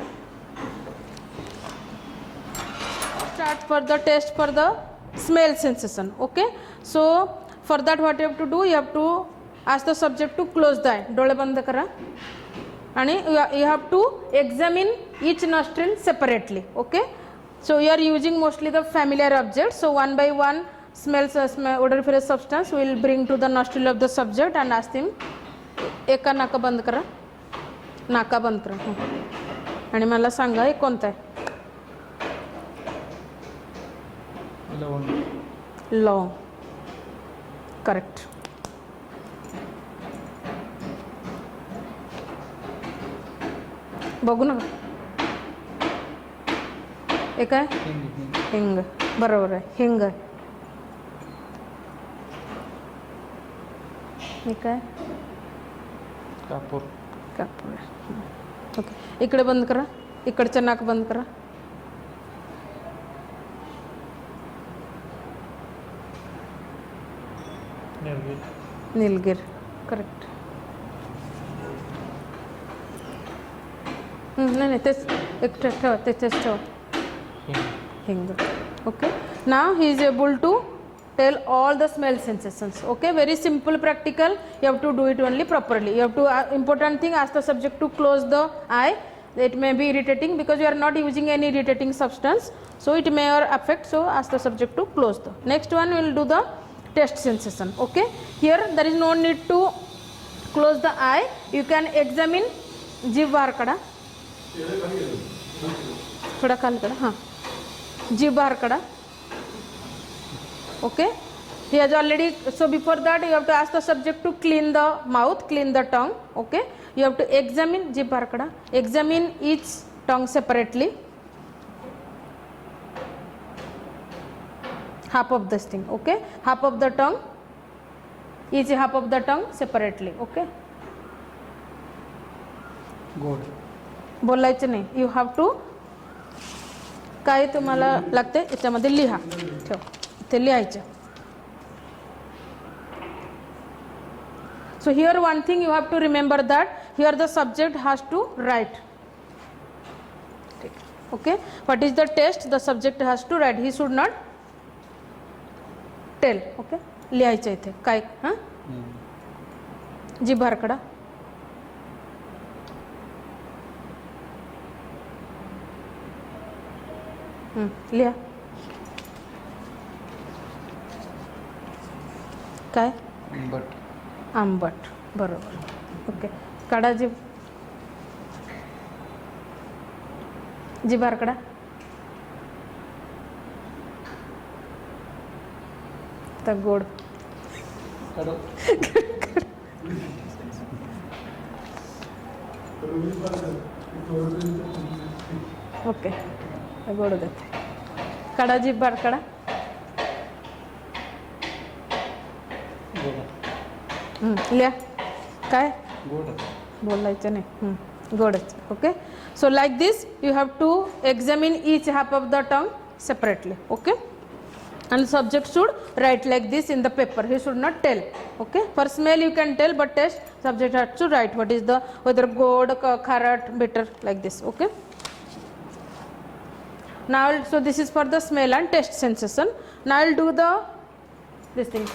Start for the test for the smell sensation, okay. So for that what you have to do, you have to ask the subject to close the eye, dole band kara, and you have to examine each nostril separately, okay. So you are using mostly the familiar objects. So one by one smells odoriferous substance we will bring to the nostril of the subject and ask him, eka naka band kara, naka band kara, आणि मला सांगा हे कोणतं आहे. लवंग. Correct. बघू नका. हे काय? हिंग. बरोबर आहे, हिंग. हे काय? कापूर. कापूर. ओके, इकडे बंद करा, इकडचं नाक बंद करा. नीलगिर. करेक्ट. नाही नाही, तेच एक ठेवा, त्याच्याच ठेवा. हिंग. Okay, now he is able to tell all the smell sensations. Okay, very simple practical. You have to do it only properly. You have to important thing, ask the subject to close the eye. It may be irritating because you are not using any irritating substance, so it may affect. So ask the subject to close the. Next one we will do the taste sensation. Okay, here there is no need to close the eye. You can examine. जीभ बाहर काढा, थोड़ा खाली काढा. हाँ, जीभ बाहर काढा. Okay, he has already, so before that you have to ask the subject to clean the mouth, clean the tongue. Okay, you have to examine. जीभ बाहर काढा. Examine each tongue separately. Half of this thing. Okay, half of the tongue, each half of the tongue separately. Okay, गोड. बोलायचं नाही. You have to, काय तुम्हाला लागते याच्यामध्ये लिहा. ठेव, ते लिहायचं. So here one thing you have to remember that here the subject has to write. Okay, what is the test? The subject has to write. He should not tell. Okay, लिहायचं इथे काय. हां, जी बाहेर काढा. लिहा. काय? आंबट. आंबट. बरोबर. ओके, काढा जीभ. जीभ बाहेर काढा. आता गोड. ओके, गोड देते. काढा जीभ बाहेर काढा. लिहा. काय? बोलायचं नाही. गोडच. Okay, so like this you have to examine each half of the tongue separately. Okay, and subject should write like this in the paper. He should not tell. Okay, for smell you can tell, but taste subject has to write what is the, whether good, kharat, bitter, like this. Okay, now so this is for the smell and taste sensation. Now I'll do the this thing,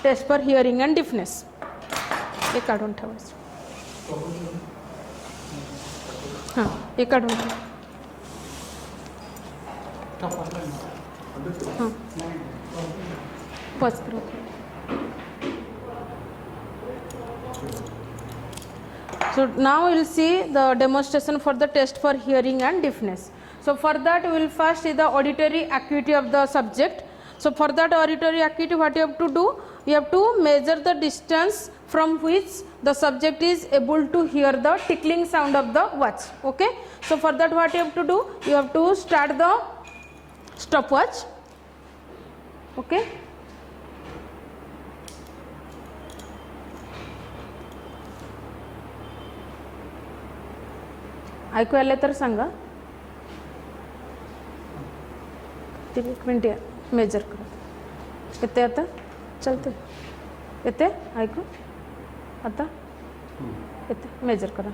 test for hearing and deafness. हे काढून ठेवायचं. हां, हे काढून ठेवा. हां, पच करू. So now we will see the demonstration for the test for hearing and deafness. So for that we will first see the auditory acuity of the subject. So for that auditory acuity, what you have to do? You have to measure the distance from which the subject is able to hear the tickling sound of the watch. Okay, so for that what you have to do? You have to start the stopwatch. Okay, ऐकू आले तर सांगा. एक minute या, major करा. येते आता? चलते. येते ऐकू आता? येते, मेजर करा.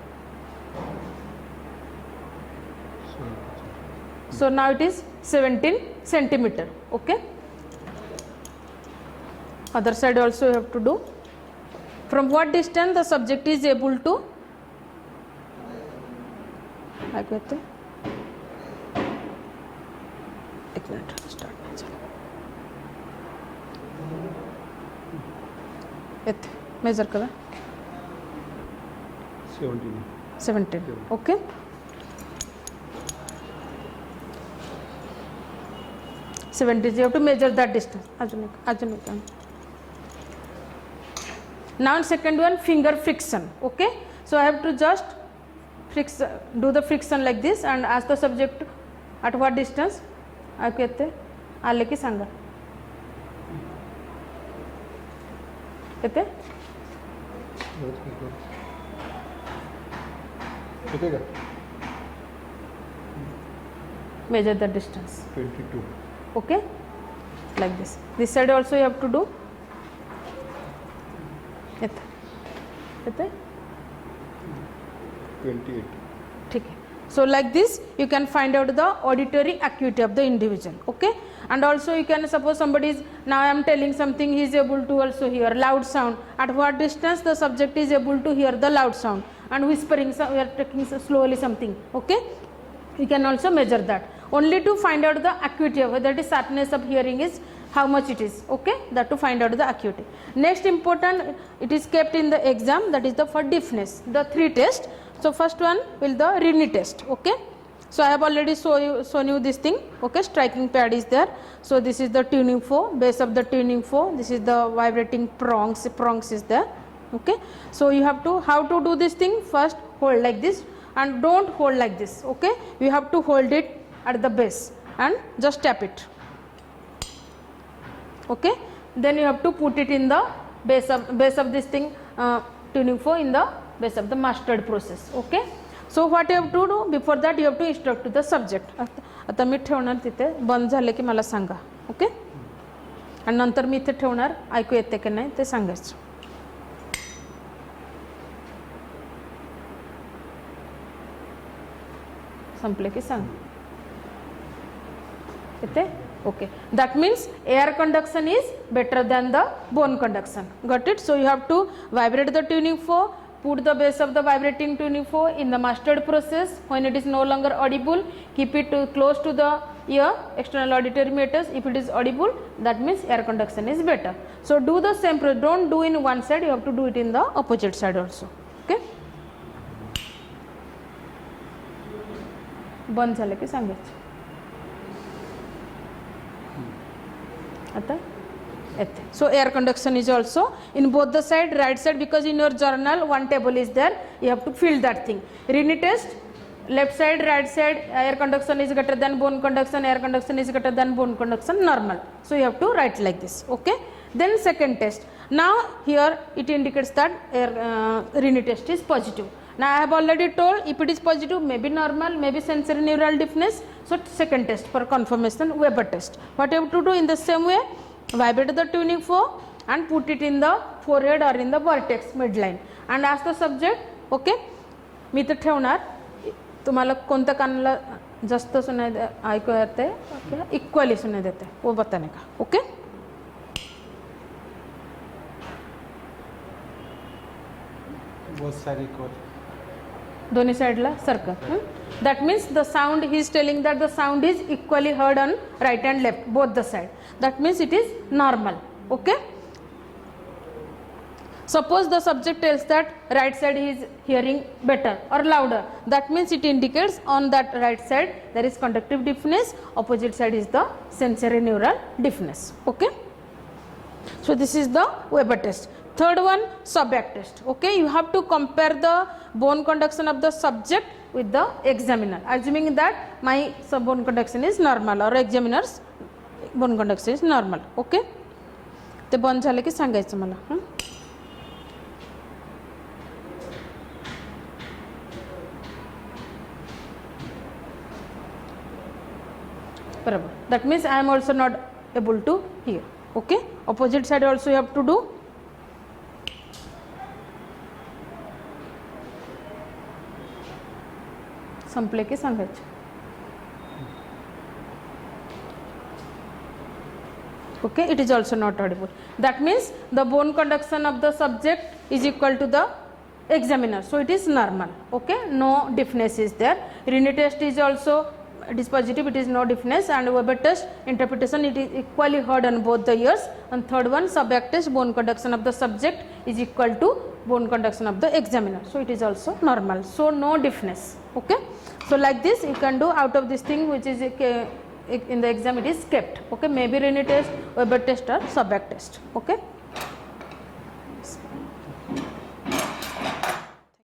So now it is 17 centimeter. Okay, other side also you have to do. From what distance the subject is able to ऐकू येते? एक मिनिट, स्टार्ट. येते, मेजर करा. 17. Okay, you have to measure that distance. अजून एक. Now second one, finger friction. Okay, so I have to just do the friction like this and ask the subject at what distance. Akete आले की सांगा किती measure the distance 22. okay, like this side also you have to do किती 28. ठीक है. So like this you can find out the auditory acuity of the individual. Okay, and also you can suppose somebody is, now I am telling something, he is able to also hear loud sound. At what distance the subject is able to hear the loud sound, and whispering, so we are taking slowly something. Okay, you can also measure that only to find out the acuity of whether the sharpness of hearing is how much it is. Okay, that to find out the acuity. Next important, it is kept in the exam, that is the for deafness, the 3 tests. So first one will the Rini test. Okay, so I have already shown you this thing. Okay, striking pad is there. So this is the tuning fork, base of the tuning fork. This is the vibrating prongs is there. Okay, so you have to, how to do this thing, first hold like this and don't hold like this. Okay, you have to hold it at the base and just tap it. Okay, then you have to put it in the base of this thing, tuning fork in the base of the mastered process. Okay, so what you have to do, before that you have to instruct to the subject. आता मी ठेवणार तिथे, बंद झाले की मला सांगा. Okay, आणि नंतर मी इथे ठेवणार, ऐकू येते की नाही ते सांगायचं. संपले की सांग येते. Okay, that means air conduction is better than the bone conduction. Got it? So you have to vibrate the tuning fork, put the base of the vibrating tuning fork in the mastered process. When it is no longer audible, keep it close to the ear, external auditory meters. If it is audible, that means air conduction is better. So do the same process. Don't do in one side, you have to do it in the opposite side also. Okay, बंद झाले की सांगायचं. So air conduction is also in both the side, right side, because in your journal one table is there, you have to fill that thing. Rini test, left side, right side, air conduction is greater than bone conduction, air conduction is greater than bone conduction, normal. So you have to write like this. Okay, then second test. Now here it indicates that Rini test is positive. Now I have already told, if it is positive, maybe normal, maybe sensory neural deafness. So second test for confirmation, Weber test. What you have to do in the same way, vibrate the tuning fork and put it in the forehead or in the vertex midline and ask the subject. Okay, मी तर ठेवणार, तुम्हाला कोणत्या कानाला जास्त सुनाई ऐकू येते, equally सुनाई देते, वो बताने का. ओके, बहुत सारी कोड दोन्ही साइडला सारखं. That means the sound, he is telling that the sound is equally heard on right and left, both the side. That means it is normal. Okay, suppose the subject tells that right side he is hearing better or louder, that means it indicates on that right side there is conductive deafness, opposite side is the sensory neural deafness. Okay, so this is the Weber test. Third one, Sobek test. Okay, you have to compare the bone conduction of the subject with the examiner, assuming that my bone conduction is normal or examiner's bone conduction is normal. Okay, ते बंद झाले की सांगायचं मला. बरोबर, that means I am also not able to hear. Okay, opposite side also you have to do. संपले की सांगायचे. Okay, it is also not audible. That means the bone conduction of the subject is equal to the examiner, so it is normal. Okay, no deafness is there. Rini test is also, it is positive, it is no deafness, and Weber test interpretation, it is equally heard on both the ears. And third one, Sobek test, bone conduction of the subject is equal to bone conduction of the examiner, so it is also normal, so no deafness. Okay, so like this you can do out of this thing which is in the exam it is kept. Okay, maybe Rini test, Weber test or Sobek test. Okay.